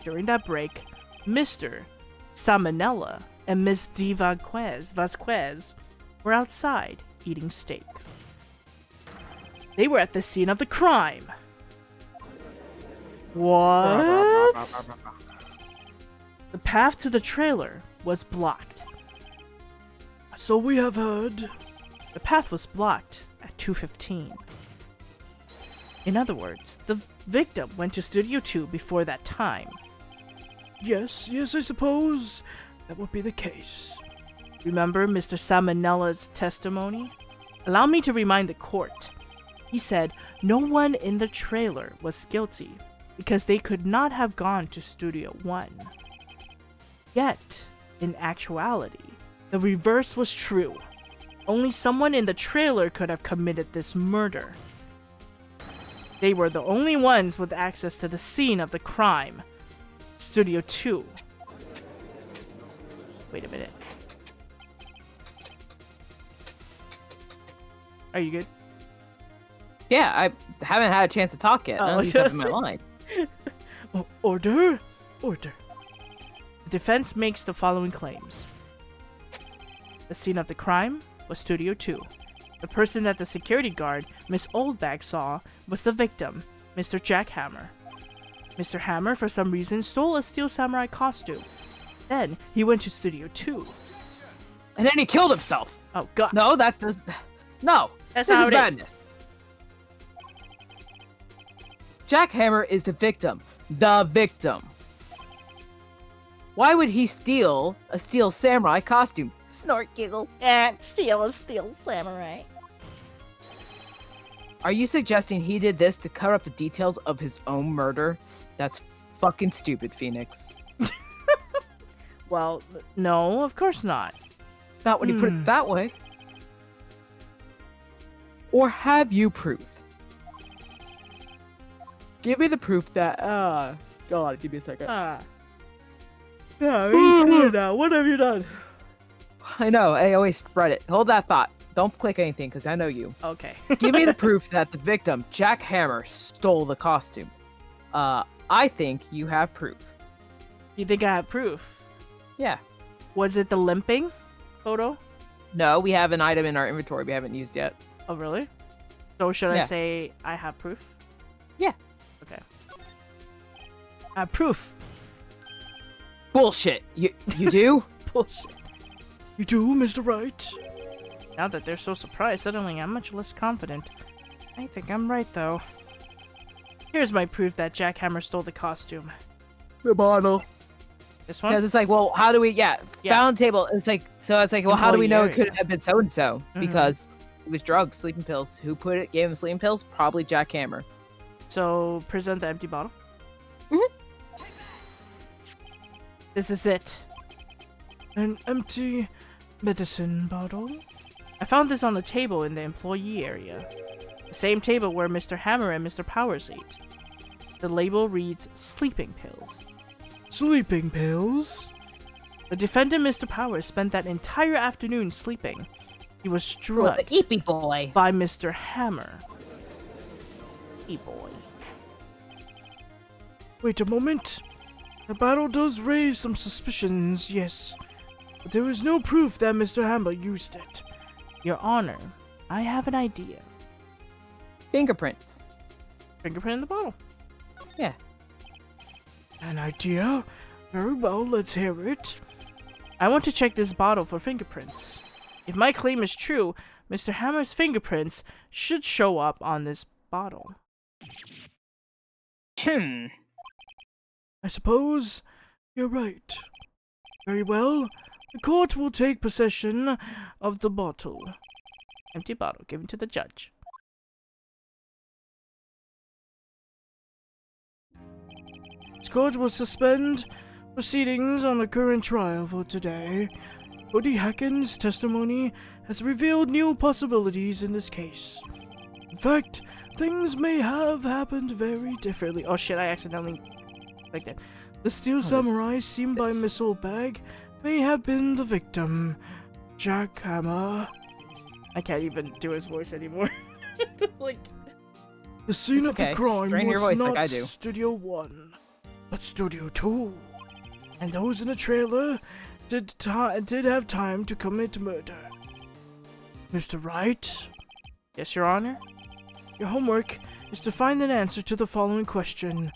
During that break, Mr. Salmonella and Miss D. Vasquez were outside eating steak. They were at the scene of the crime. What? The path to the trailer was blocked. So we have heard. The path was blocked at 2:15. In other words, the victim went to Studio 2 before that time. Yes, I suppose that would be the case. Remember Mr. Salmonella's testimony? Allow me to remind the court. He said no one in the trailer was guilty because they could not have gone to Studio 1. Yet, in actuality, the reverse was true. Only someone in the trailer could have committed this murder. They were the only ones with access to the scene of the crime. Studio 2. Wait a minute. Are you good? Yeah, I haven't had a chance to talk yet. None of these have in my line. Order? Order. The defense makes the following claims. The scene of the crime was Studio 2. The person that the security guard, Miss Oldbag, saw was the victim, Mr. Jack Hammer. Mr. Hammer, for some reason, stole a Steel Samurai costume. Then, he went to Studio 2. And then he killed himself. Oh, God. No, that does... No. That's this how is it is. madness. Jack Hammer is the victim. The victim. Why would he steal a Steel Samurai costume? Snort giggle. Steal a Steel Samurai. Are you suggesting he did this to cover up the details of his own murder? That's fucking stupid, Phoenix. Well, no, of course not. Not when you put it that way. Or have you proof? Give me the proof that, God, give me a second. Yeah, now. What have you done? I know, I always spread it. Hold that thought. Don't click anything, because I know you. Okay. Give me the proof that the victim, Jack Hammer, stole the costume. I think you have proof. You think I have proof? Yeah. Was it the limping photo? No, we have an item in our inventory we haven't used yet. Oh, really? So should I Yeah. say I have proof? Yeah. Okay. I have proof. Bullshit. You do? Bullshit. You do, Mr. Wright? Now that they're so surprised, suddenly I'm much less confident. I think I'm right, though. Here's my proof that Jack Hammer stole the costume. The bottle. This one? Because it's like, well, how do we? Yeah, found table. It's like, so it's like, well, how do we know it could have been so and so? Because it was drugs, sleeping pills. Who put it? Gave him sleeping pills? Probably Jack Hammer. So present the empty bottle. Mhm. This is it. An empty medicine bottle. I found this on the table in the employee area. The same table where Mr. Hammer and Mr. Powers ate. The label reads sleeping pills. Sleeping pills? The defendant, Mr. Powers, spent that entire afternoon sleeping. He was Oh, drugged the eepy boy. by Mr. Hammer. Hey boy. Wait a moment. The battle does raise some suspicions, yes. But there is no proof that Mr. Hammer used it. Your Honor, I have an idea. Fingerprints. Fingerprint in the bottle. Yeah. An idea? Very well, let's hear it. I want to check this bottle for fingerprints. If my claim is true, Mr. Hammer's fingerprints should show up on this bottle. I suppose you're right. Very well. The court will take possession of the bottle. Empty bottle given to the judge. This court will suspend proceedings on the current trial for today. Cody Hacken's testimony has revealed new possibilities in this case. In fact, things may have happened very differently. Oh shit, I accidentally like that. The steel samurai seen by Miss Oldbag may have been the victim, Jack Hammer. I can't even do his voice anymore. Like, the scene of the crime Strain your was voice not like I do. Studio 1, but Studio 2. And those in the trailer did have time to commit murder. Mr. Wright? Yes, Your Honor? Your homework is to find an answer to the following question.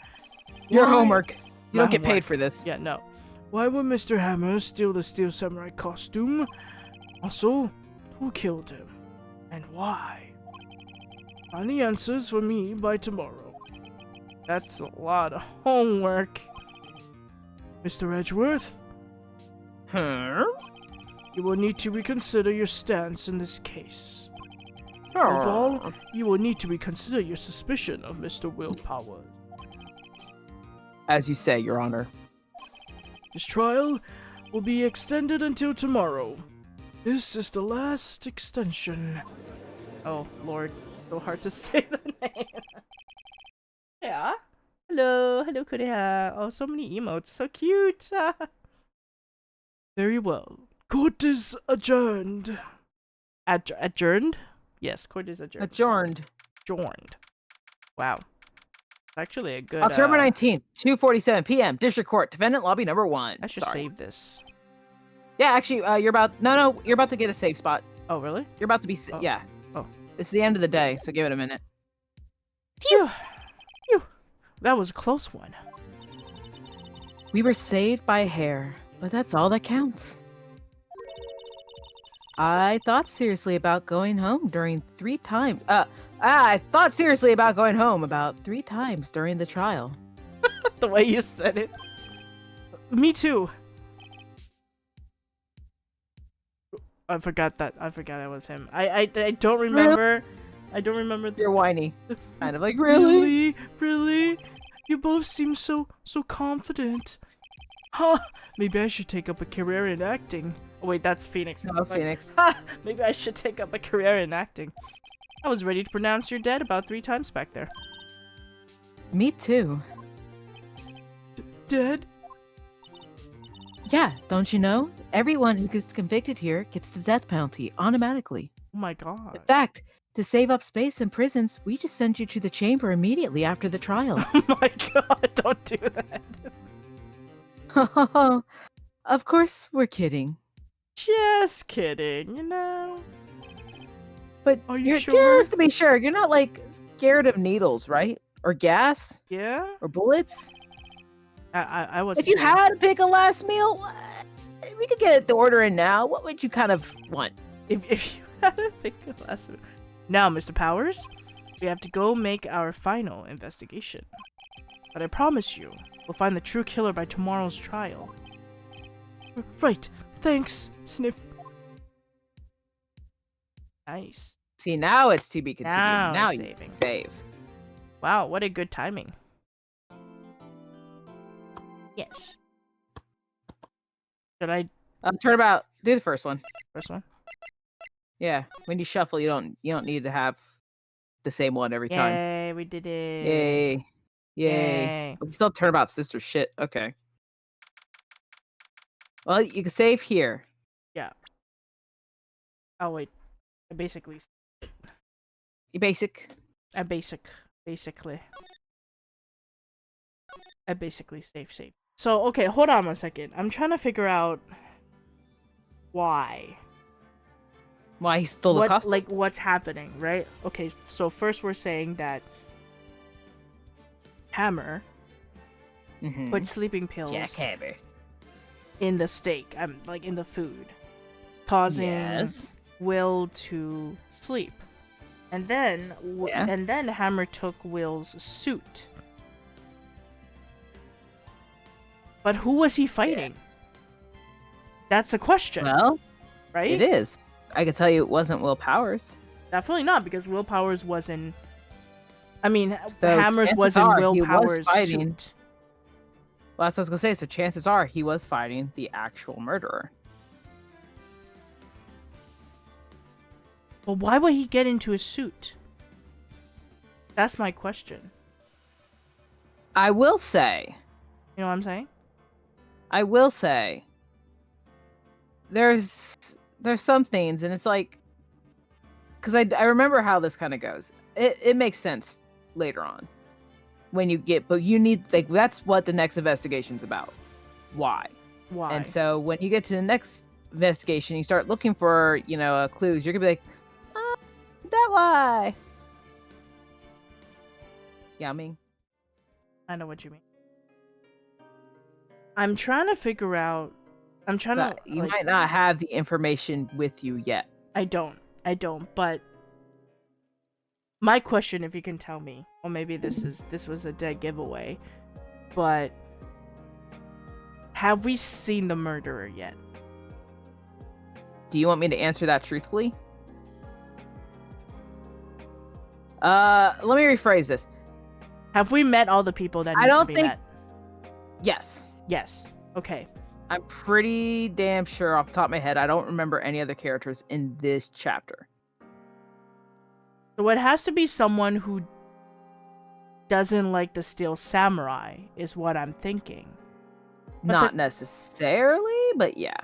Your Why- homework. You My don't get homework. paid for this. Yeah, no. Why would Mr. Hammer steal the Steel Samurai costume? Also, who killed him? And why? Find the answers for me by tomorrow. That's a lot of homework. Mr. Edgeworth, Huh? you will need to reconsider your stance in this case. Above all, you will need to reconsider your suspicion of Mr. Willpower. As you say, Your Honor. This trial will be extended until tomorrow. This is the last extension. Oh, Lord. So hard to say the name. Yeah. Hello. Hello, Kureha. Oh, so many emotes. So cute. Very well. Court is adjourned. Adjourned? Yes, court is adjourned. Adjourned. Wow. It's actually a good... October 19th, 2:47 p.m. District Court, Defendant Lobby Number 1. I should save this. Yeah, actually, you're about... No, you're about to get a safe spot. Oh, really? You're about to be... Oh. Yeah. Oh. It's the end of the day, so give it a minute. Phew. Phew. That was a close one. We were saved by a hair, but that's all that counts. I thought seriously about going home during 3 times. I thought seriously about going home about 3 times during the trial. The way you said it. Me too. I forgot that. I forgot it was him. I don't remember. I don't remember. You're whiny. Kind of like, really? Really? You both seem so confident. Huh? Maybe I should take up a career in acting. Oh wait, that's Phoenix. No, Phoenix. Ha! Maybe I should take up a career in acting. I was ready to pronounce you're dead about 3 times back there. Me too. Dead? Yeah, don't you know? Everyone who gets convicted here gets the death penalty automatically. Oh my god. In fact, to save up space in prisons, we just send you to the chamber immediately after the trial. Oh my god, don't do that. Of course, we're kidding. Just kidding, you know. But Are you you're sure? just to be sure, you're not like scared of needles, right? Or gas? Yeah? Or bullets? I was. If you had to pick a last meal, we could get the order in now. What would you kind of want? If you had to think of last. Now, Mr. Powers, we have to go make our final investigation. But I promise you, we'll find the true killer by tomorrow's trial. Right. Thanks, Sniff. Nice. See, now it's to be continued. Now you saving. save. Wow, what a good timing. Yes. Should I Turn about. Do the first one. first one? Yeah. When you shuffle, you don't need to have the same one every time. Yay, we did it. Yay. Yay. Yay. We still turnabout sister shit. Okay. Well, you can save here. Oh wait. I basically You basically save. So okay, hold on one second. I'm trying to figure out why. Why he stole the costume? Like what's happening, right? Okay, so first we're saying that Hammer Mhm. put sleeping pills Jackhammer. in the steak, like in the food, causing Yes. Will to sleep. And then Yeah. and then Hammer took Will's suit. But who was he fighting? That's a question, Well, right? it is. I can tell you it wasn't Will Powers. Definitely not, because Will Powers was in. I mean, So Hammer's chances was in are Will he was Powers' fighting- suit. Well, that's what I was gonna say. So chances are he was fighting the actual murderer. But why would he get into a suit? That's my question. I will say. You know what I'm saying? I will say. There's some things, and it's like, because I remember how this kind of goes. It makes sense later on when you get, but you need, like, that's what the next investigation's about. Why? Why? And so when you get to the next investigation, you start looking for, clues. You're gonna be like, that why? Yeah, I mean, I know what you mean. I'm trying to figure out. you might not have the information with you yet. I don't. But my question, if you can tell me, or maybe this was a dead giveaway, but have we seen the murderer yet? Do you want me to answer that truthfully? Let me rephrase this. Have we met all the people that needs to be met? Yes. Yes. Okay. I'm pretty damn sure off the top of my head, I don't remember any other characters in this chapter. So it has to be someone who doesn't like the Steel Samurai, is what I'm thinking. But Not necessarily, but yeah.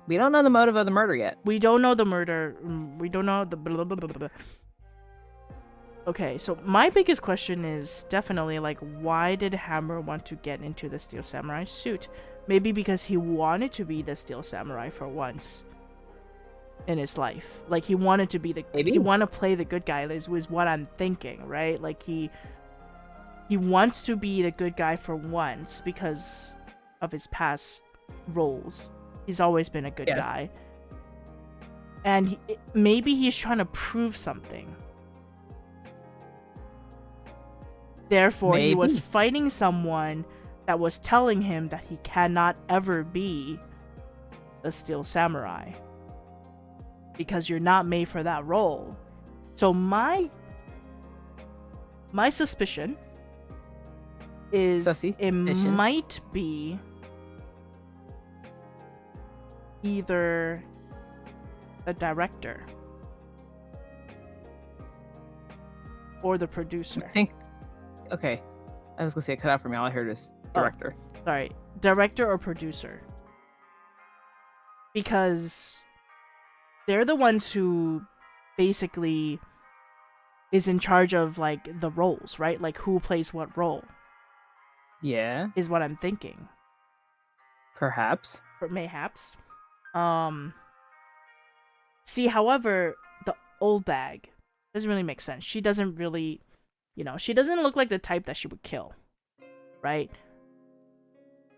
We don't know the motive of the murder yet. We don't know the murder. We don't know the blah, blah, blah, blah. Okay, so my biggest question is definitely, like, why did Hammer want to get into the Steel Samurai suit? Maybe because he wanted to be the Steel Samurai for once in his life. Like, he wanted to be he wanted to play the good guy, is what I'm thinking, right? Like, he wants to be the good guy for once because of his past roles. He's always been a good guy. And maybe he's trying to prove something. Therefore, he was fighting someone that was telling him that he cannot ever be a Steel Samurai. Because you're not made for that role. So my suspicion is it might be either the director or the producer. Okay. I was gonna say it cut out for me. All I heard is director. Oh, sorry. Director or producer. Because they're the ones who basically is in charge of, like, the roles, right? Like, who plays what role. Yeah. Is what I'm thinking. Perhaps. Or mayhaps. See, however, the old bag doesn't really make sense. She doesn't really, she doesn't look like the type that she would kill, right?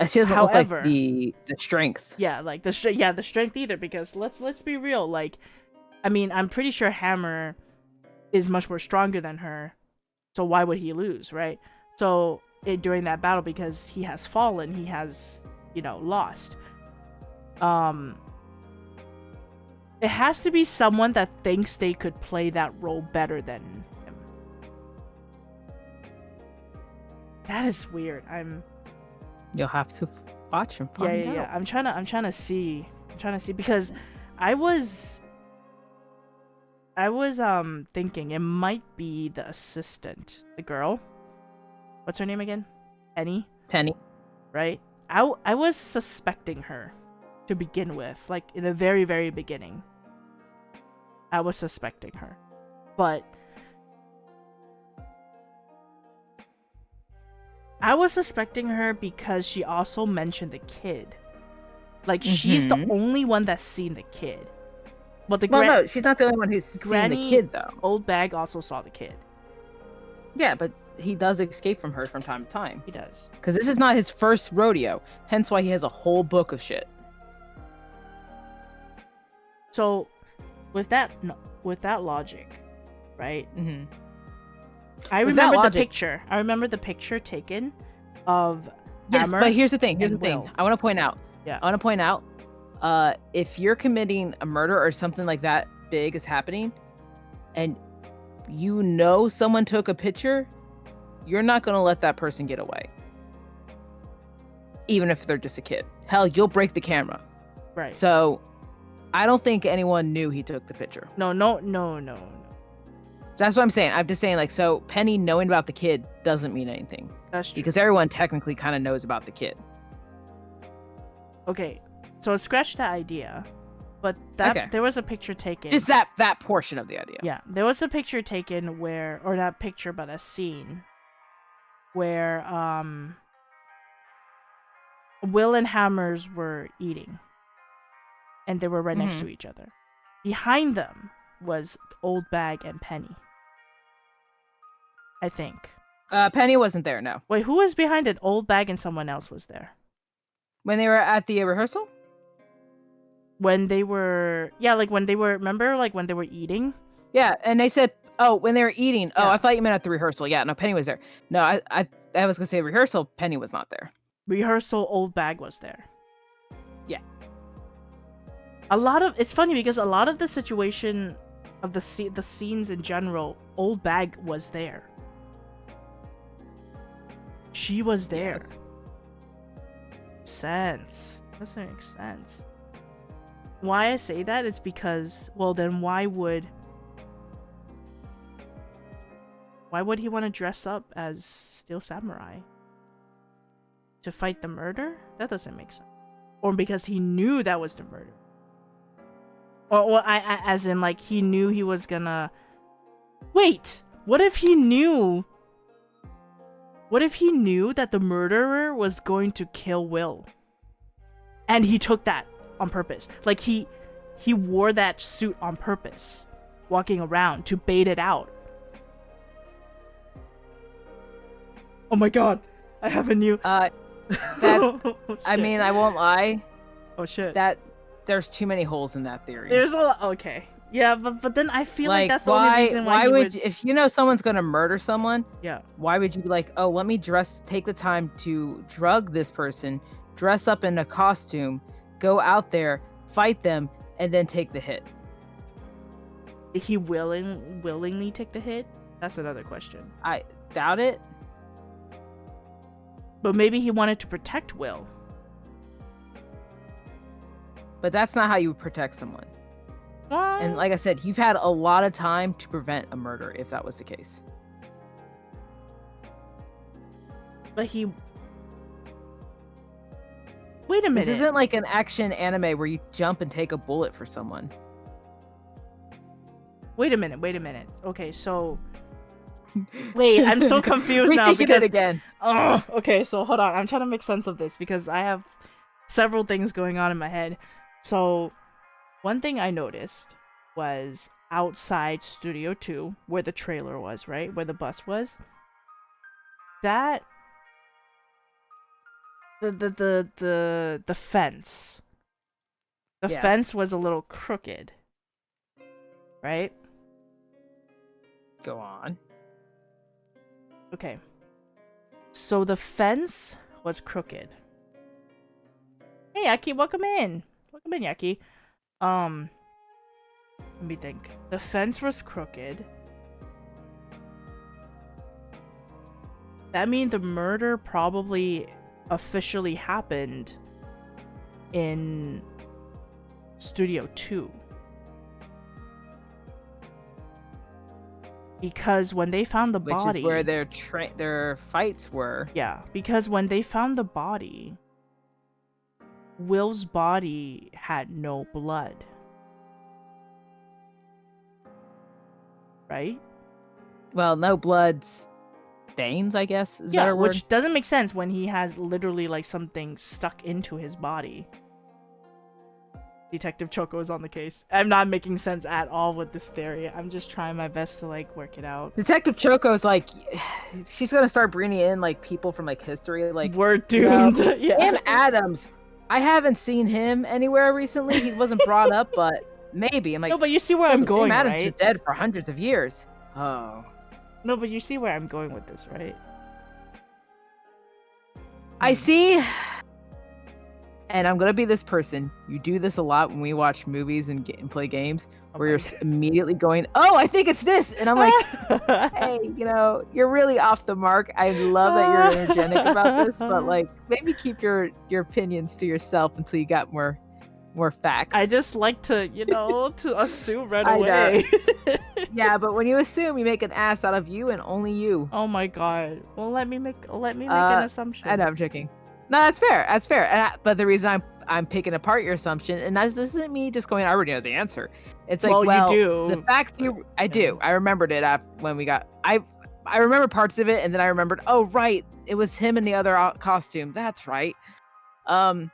She doesn't look like the strength. Yeah, like the strength either. Because let's be real. Like, I mean, I'm pretty sure Hammer is much more stronger than her, so why would he lose, right? So during that battle, because he has fallen, he has, lost. It has to be someone that thinks they could play that role better than him. That is weird. You'll have to watch and find out. Yeah. I'm trying to see because I was thinking it might be the assistant, the girl. What's her name again? Penny. Right? I was suspecting her to begin with, like in the very, very beginning. I was suspecting her. But I was suspecting her because she also mentioned the kid. Like, she's the only one that's seen the kid. But no, she's not the only one who's seen the kid, though. Old bag also saw the kid. Yeah, but he does escape from her from time to time. He does. Because this is not his first rodeo. Hence why he has a whole book of shit. So, with that logic, right? Mm-hmm. I remember the picture. I remember the picture taken of Hammer. But here's the thing. I want to point out. Yeah. I want to point out. If you're committing a murder or something like that big is happening, and someone took a picture, you're not going to let that person get away. Even if they're just a kid. Hell, you'll break the camera. Right. So I don't think anyone knew he took the picture. No. That's what I'm saying. I'm just saying, like, so Penny knowing about the kid doesn't mean anything. That's true. Because everyone technically kind of knows about the kid. Okay, so scratch that idea. But there was a picture taken. Just that portion of the idea. Yeah, there was a picture taken where, or not picture, but a scene where Will and Hammers were eating, and they were right next to each other. Behind them was Old Bag and Penny. I think. Penny wasn't there. No. Wait, who was behind it? Old Bag and someone else was there. When they were at the rehearsal. When they were, remember, like, when they were eating? Yeah, and they said, when they were eating. Yeah. Oh, I thought you meant at the rehearsal. Yeah, no, Penny was there. No, I was going to say rehearsal, Penny was not there. Rehearsal, Old Bag was there. Yeah. It's funny because a lot of the situation of the scenes in general, Old Bag was there. She was there. Yes. Sense. Doesn't make sense. Why I say that is because, well, then why would he want to dress up as Steel Samurai? To fight the murder? That doesn't make sense. Or because he knew that was the murder. Or I as in, like, he knew he was gonna... Wait! What if he knew that the murderer was going to kill Will? And he took that on purpose. Like, he wore that suit on purpose, walking around to bait it out. Oh my god, I have a new... I mean, I won't lie. Oh shit. There's too many holes in that theory. There's a lot... Okay. Yeah, but then I feel like that's the only reason why would if you know someone's gonna murder someone, yeah, why would you be like, oh, let me take the time to drug this person, dress up in a costume, go out there, fight them, and then take the hit? Did he willingly take the hit? That's another question. I doubt it. But maybe he wanted to protect Will. But that's not how you protect someone. And like I said, you've had a lot of time to prevent a murder if that was the case. But he... Wait a minute. This isn't like an action anime where you jump and take a bullet for someone. Wait a minute. Okay, so... Wait, I'm so confused now because... it again. Oh, okay, so hold on. I'm trying to make sense of this because I have several things going on in my head. So... One thing I noticed was outside Studio 2, where the trailer was, right? Where the bus was. That... The fence. The fence was a little crooked. Right? Go on. Okay. So the fence was crooked. Hey, Yaki, welcome in. Welcome in, Yaki. Let me think. The fence was crooked. That means the murder probably officially happened in Studio 2. Because when they found the body... Which is where their fights were. Yeah, because when they found the body... Will's body had no blood. Right? Well, no blood stains, I guess, is better word. Which doesn't make sense when he has literally like something stuck into his body. Detective Choco is on the case. I'm not making sense at all with this theory. I'm just trying my best to like work it out. Detective Choco is like, she's gonna start bringing in like people from like history. Like, we're doomed. Sam Adams. I haven't seen him anywhere recently. He wasn't brought up, but maybe. I'm like, no, but you see where I'm going, Sam Adams right? was dead for hundreds of years. Oh. No, but you see where I'm going with this, right? I see. And I'm gonna be this person. You do this a lot when we watch movies and play games, where you're immediately going, "Oh, I think it's this," and I'm like, "Hey, you're really off the mark. I love that you're energetic about this, but like, maybe keep your opinions to yourself until you got more more facts. I just like to, to assume right I know. away. Yeah, but when you assume, you make an ass out of you and only you. Oh my god. Well, let me make an assumption. I know, I'm joking. No, that's fair. That's fair. But the reason I'm picking apart your assumption, and this isn't me just going, I already know the answer. It's like, well, you do. The facts I do. I remembered it when we got. I remember parts of it, and then I remembered. Oh, right, it was him in the other costume. That's right. No,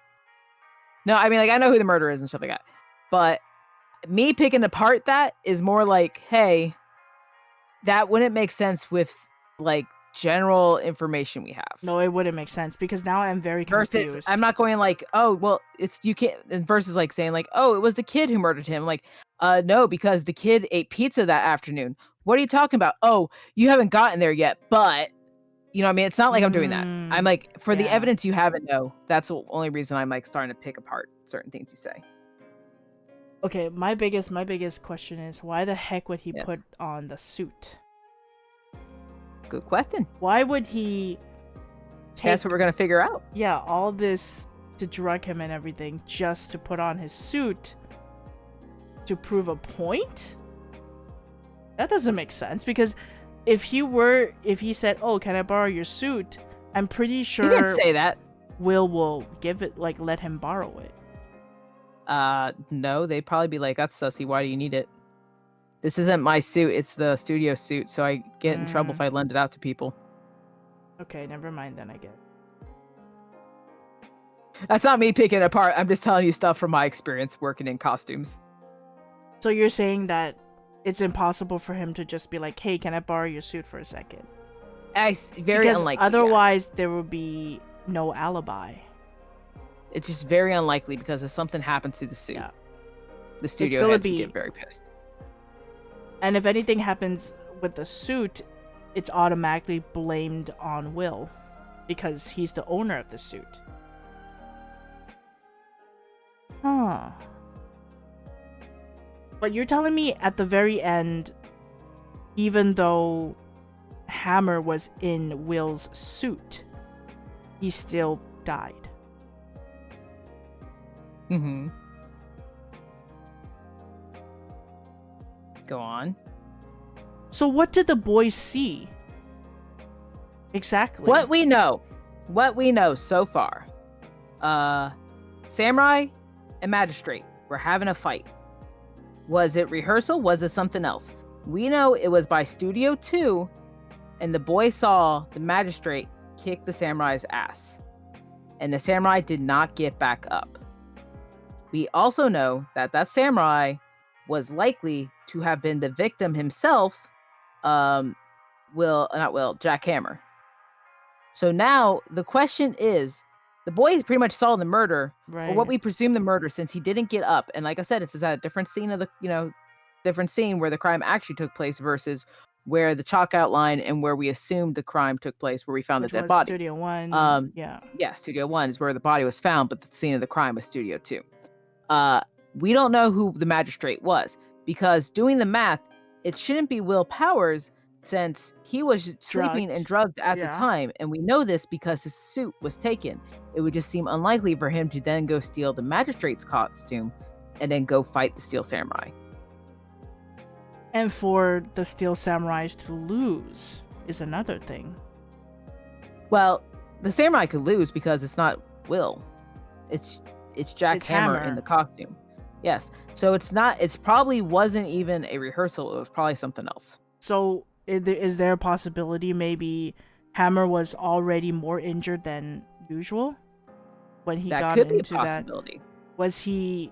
I mean, like, I know who the murderer is and stuff like that, but me picking apart that is more like, hey, that wouldn't make sense with like general information we have. No, it wouldn't make sense because now I'm very confused. Versus, I'm not going like, oh, well, you can't. Versus like saying like, oh, it was the kid who murdered him. Like, no, because the kid ate pizza that afternoon. What are you talking about? Oh, you haven't gotten there yet, but you know what I mean? It's not like I'm doing that. I'm like, for the evidence you have it, no. That's the only reason I'm like starting to pick apart certain things you say. Okay, my biggest question is why the heck would he put on the suit? Good question. Why would he That's what we're gonna figure out. Yeah, all this to drug him and everything just to put on his suit to prove a point? That doesn't make sense because if he said, "Oh, can I borrow your suit?" I'm pretty sure he didn't say that. Will give it, like, let him borrow it. No, they'd probably be like, "That's sussy. Why do you need it? This isn't my suit. It's the studio suit, so I get in trouble if I lend it out to people." Okay, never mind then, I guess. That's not me picking it apart. I'm just telling you stuff from my experience working in costumes. So you're saying that it's impossible for him to just be like, "Hey, can I borrow your suit for a second?" Very unlikely. Otherwise, there would be no alibi. It's just very unlikely because if something happens to the suit, the studio heads would get very pissed. And if anything happens with the suit, it's automatically blamed on Will because he's the owner of the suit. Huh. But you're telling me at the very end, even though Hammer was in Will's suit, he still died. Mm-hmm. Go on. So what did the boys see? Exactly. What we know so far. Samurai and Magistrate were having a fight. Was it rehearsal? Was it something else? We know it was by Studio 2, and the boy saw the Magistrate kick the Samurai's ass. And the Samurai did not get back up. We also know that Samurai was likely to have been the victim himself, Jack Hammer. So now the question is, the boy pretty much saw the murder, right, or what we presume the murder, since he didn't get up. And like I said, it's at a different scene of different scene where the crime actually took place versus where the chalk outline and where we assumed the crime took place, where we found the dead body. Studio 1. Yeah, Studio 1 is where the body was found, but the scene of the crime was Studio 2. We don't know who the Magistrate was, because doing the math, it shouldn't be Will Powers, since he was sleeping and drugged at the time, and we know this because his suit was taken. It would just seem unlikely for him to then go steal the Magistrate's costume and then go fight the Steel Samurai. And for the Steel Samurais to lose is another thing. Well, the Samurai could lose because it's not Will. It's Jack Hammer in the costume. Yes. So it's probably wasn't even a rehearsal. It was probably something else. So is there a possibility maybe Hammer was already more injured than usual when he got into that? That could be a possibility. Was he...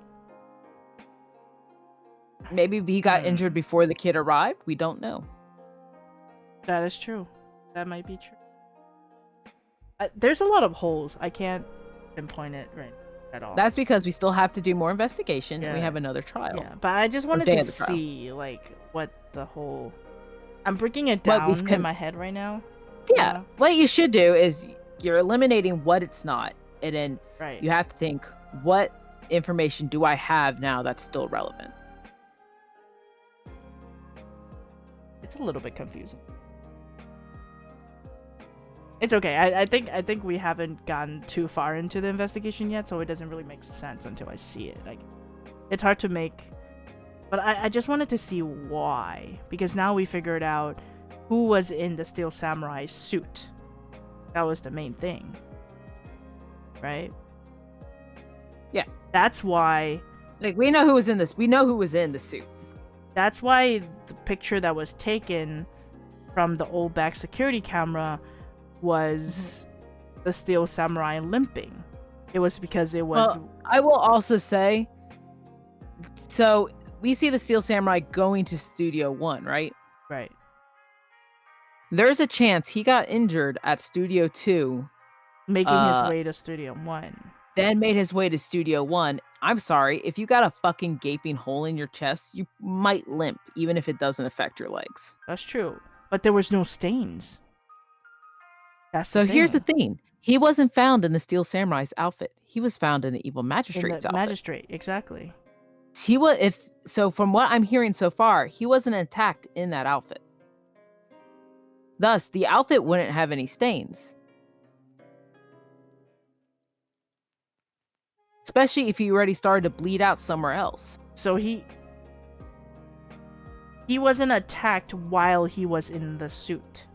Maybe he got injured before the kid arrived? We don't know. That is true. That might be true. There's a lot of holes. I can't pinpoint it right at all. That's because we still have to do more investigation and we have another trial. Yeah, but I just wanted to see like what the whole... I'm breaking it down in my head right now. Yeah. What you should do is you're eliminating what it's not. And then you have to think, what information do I have now that's still relevant? It's a little bit confusing. It's okay. I think we haven't gotten too far into the investigation yet, so it doesn't really make sense until I see it. Like, it's hard to make, but I just wanted to see why, because now we figured out who was in the Steel Samurai suit. That was the main thing, right? Yeah. That's why. Like, we know who was in this. We know who was in the suit. That's why the picture that was taken from the old back security camera was the Steel Samurai limping. It was because it was. Well, I will also say, so we see the Steel Samurai going to Studio 1, right? Right. There's a chance he got injured at Studio 2. Making his way to Studio 1. Then made his way to Studio 1. I'm sorry, if you got a fucking gaping hole in your chest, you might limp, even if it doesn't affect your legs. That's true. But there was no stains. That's So here's the thing. He wasn't found in the Steel Samurai's outfit. He was found in the Evil Magistrate's outfit. Magistrate, exactly. He was, so from what I'm hearing so far, he wasn't attacked in that outfit. Thus, the outfit wouldn't have any stains. Especially if he already started to bleed out somewhere else. So he wasn't attacked while he was in the suit.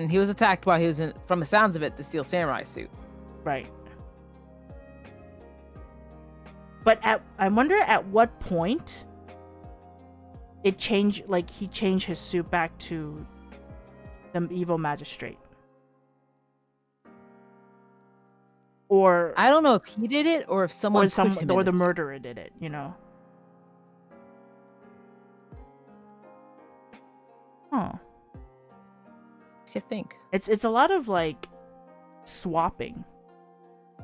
He was attacked while he was in, from the sounds of it, the Steel Samurai suit. Right. But I wonder at what point it changed, like he changed his suit back to the Evil Magistrate. Or I don't know if he did it or if someone put him or in the suit. murderer did it, you know. Huh. You think? It's a lot of like swapping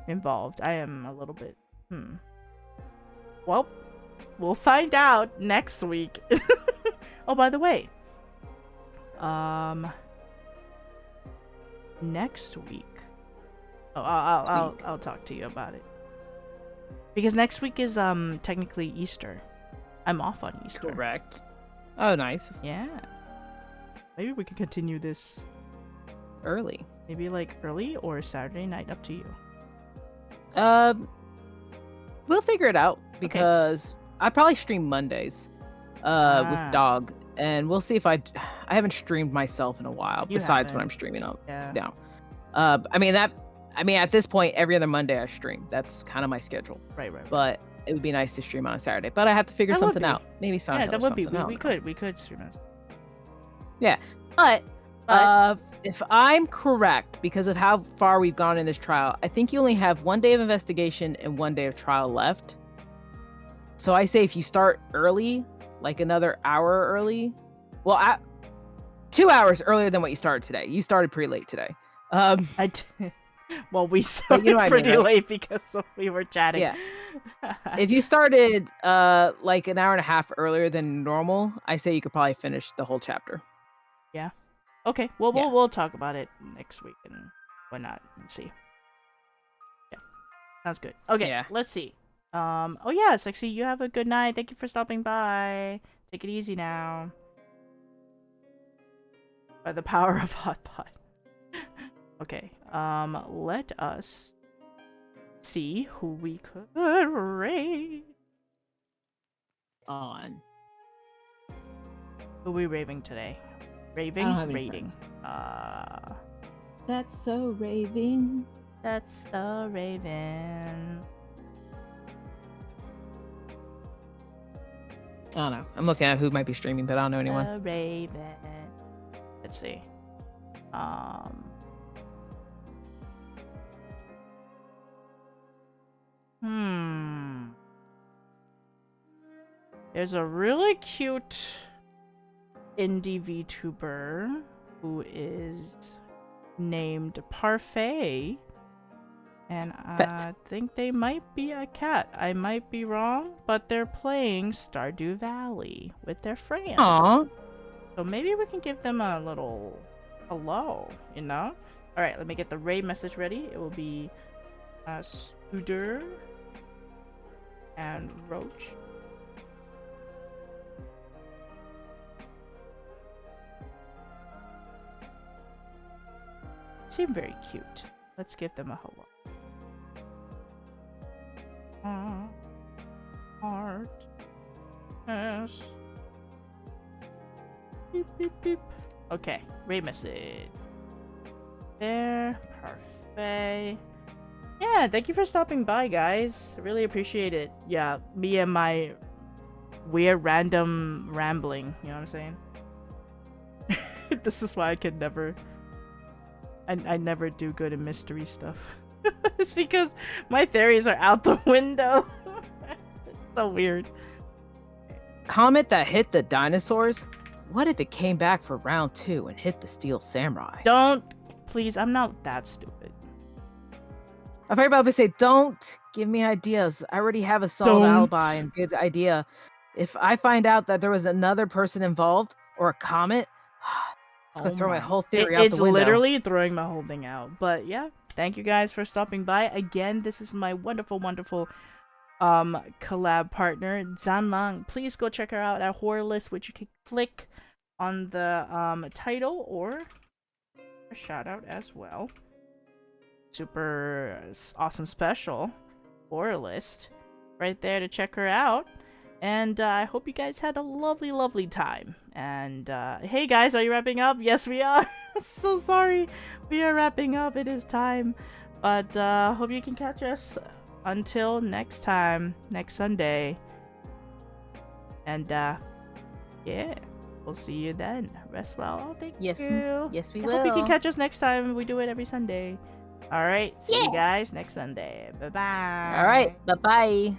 involved. I am a little bit Well, we'll find out next week. Oh, by the way, next week. Oh, I'll talk to you about it. Because next week is technically Easter. I'm off on Easter. Correct. Oh, nice. Yeah. Maybe we can continue this Early. maybe like early or Saturday night, up to you. We'll figure it out because I probably stream Mondays with Dog, and we'll see if I haven't streamed myself in a while besides when I'm streaming up now. I mean at this point every other Monday I stream. That's kind of my schedule. Right. But it would be nice to stream on a Saturday, but I have to figure something out. Maybe Silent Hill that would be. something. We could stream it. Yeah, but if I'm correct, because of how far we've gone in this trial, I think you only have 1 day of investigation and 1 day of trial left. So I say if you start early, like another hour early, well, 2 hours earlier than what you started today. You started pretty late today. Well, we started pretty late because we were chatting. Yeah. If you started like an hour and a half earlier than normal, I say you could probably finish the whole chapter. Yeah. Okay. Well, we'll talk about it next week and whatnot and see. Yeah. Sounds good. Okay. Yeah. Let's see. Oh yeah, Sexy, you have a good night. Thank you for stopping by. Take it easy now. By the power of Hotpot. Okay. Let us see who we could raid On. Who are we raving today? Raving? I don't have any Rating. friends. That's so raving. That's so Raven. I don't know. I'm looking at who might be streaming, but I don't know anyone. The Raven. Let's see. There's a really cute indie VTuber who is named Parfait, and I think they might be a cat. I might be wrong, but they're playing Stardew Valley with their friends. Aww. So maybe we can give them a little hello, you know? Alright, let me get the raid message ready. It will be Scooter and Roach. seem very cute. Let's give them a hello. Heart. Yes. Beep, beep, beep. Okay, rate message. There. Perfect. Yeah, thank you for stopping by, guys. I really appreciate it. Yeah, me and my weird random rambling. You know what I'm saying? This is why I could never... I never do good in mystery stuff. It's because my theories are out the window. It's so weird. Comet that hit the dinosaurs? What if it came back for round 2 and hit the Steel Samurai? Don't... Please, I'm not that stupid. I've heard about say, don't give me ideas. I already have a solid Don't. alibi and good idea. If I find out that there was another person involved or a comet, it's gonna throw my whole theory out the window. It's literally throwing my whole thing out. But yeah, thank you guys for stopping by. Again, this is my wonderful, wonderful collab partner, Zhanglang. Please go check her out at Horror List, which you can click on the title or a shout out as well. Super awesome special Horror List right there to check her out. And I hope you guys had a lovely, lovely time. And hey guys, are you wrapping up? Yes, we are. So sorry. We are wrapping up. It is time. But hope you can catch us until next time, next Sunday. And yeah, we'll see you then. Rest well. Oh, thank you. Yes, we I will. hope you can catch us next time. We do it every Sunday. All right. See you guys next Sunday. Bye-bye. All right, bye-bye.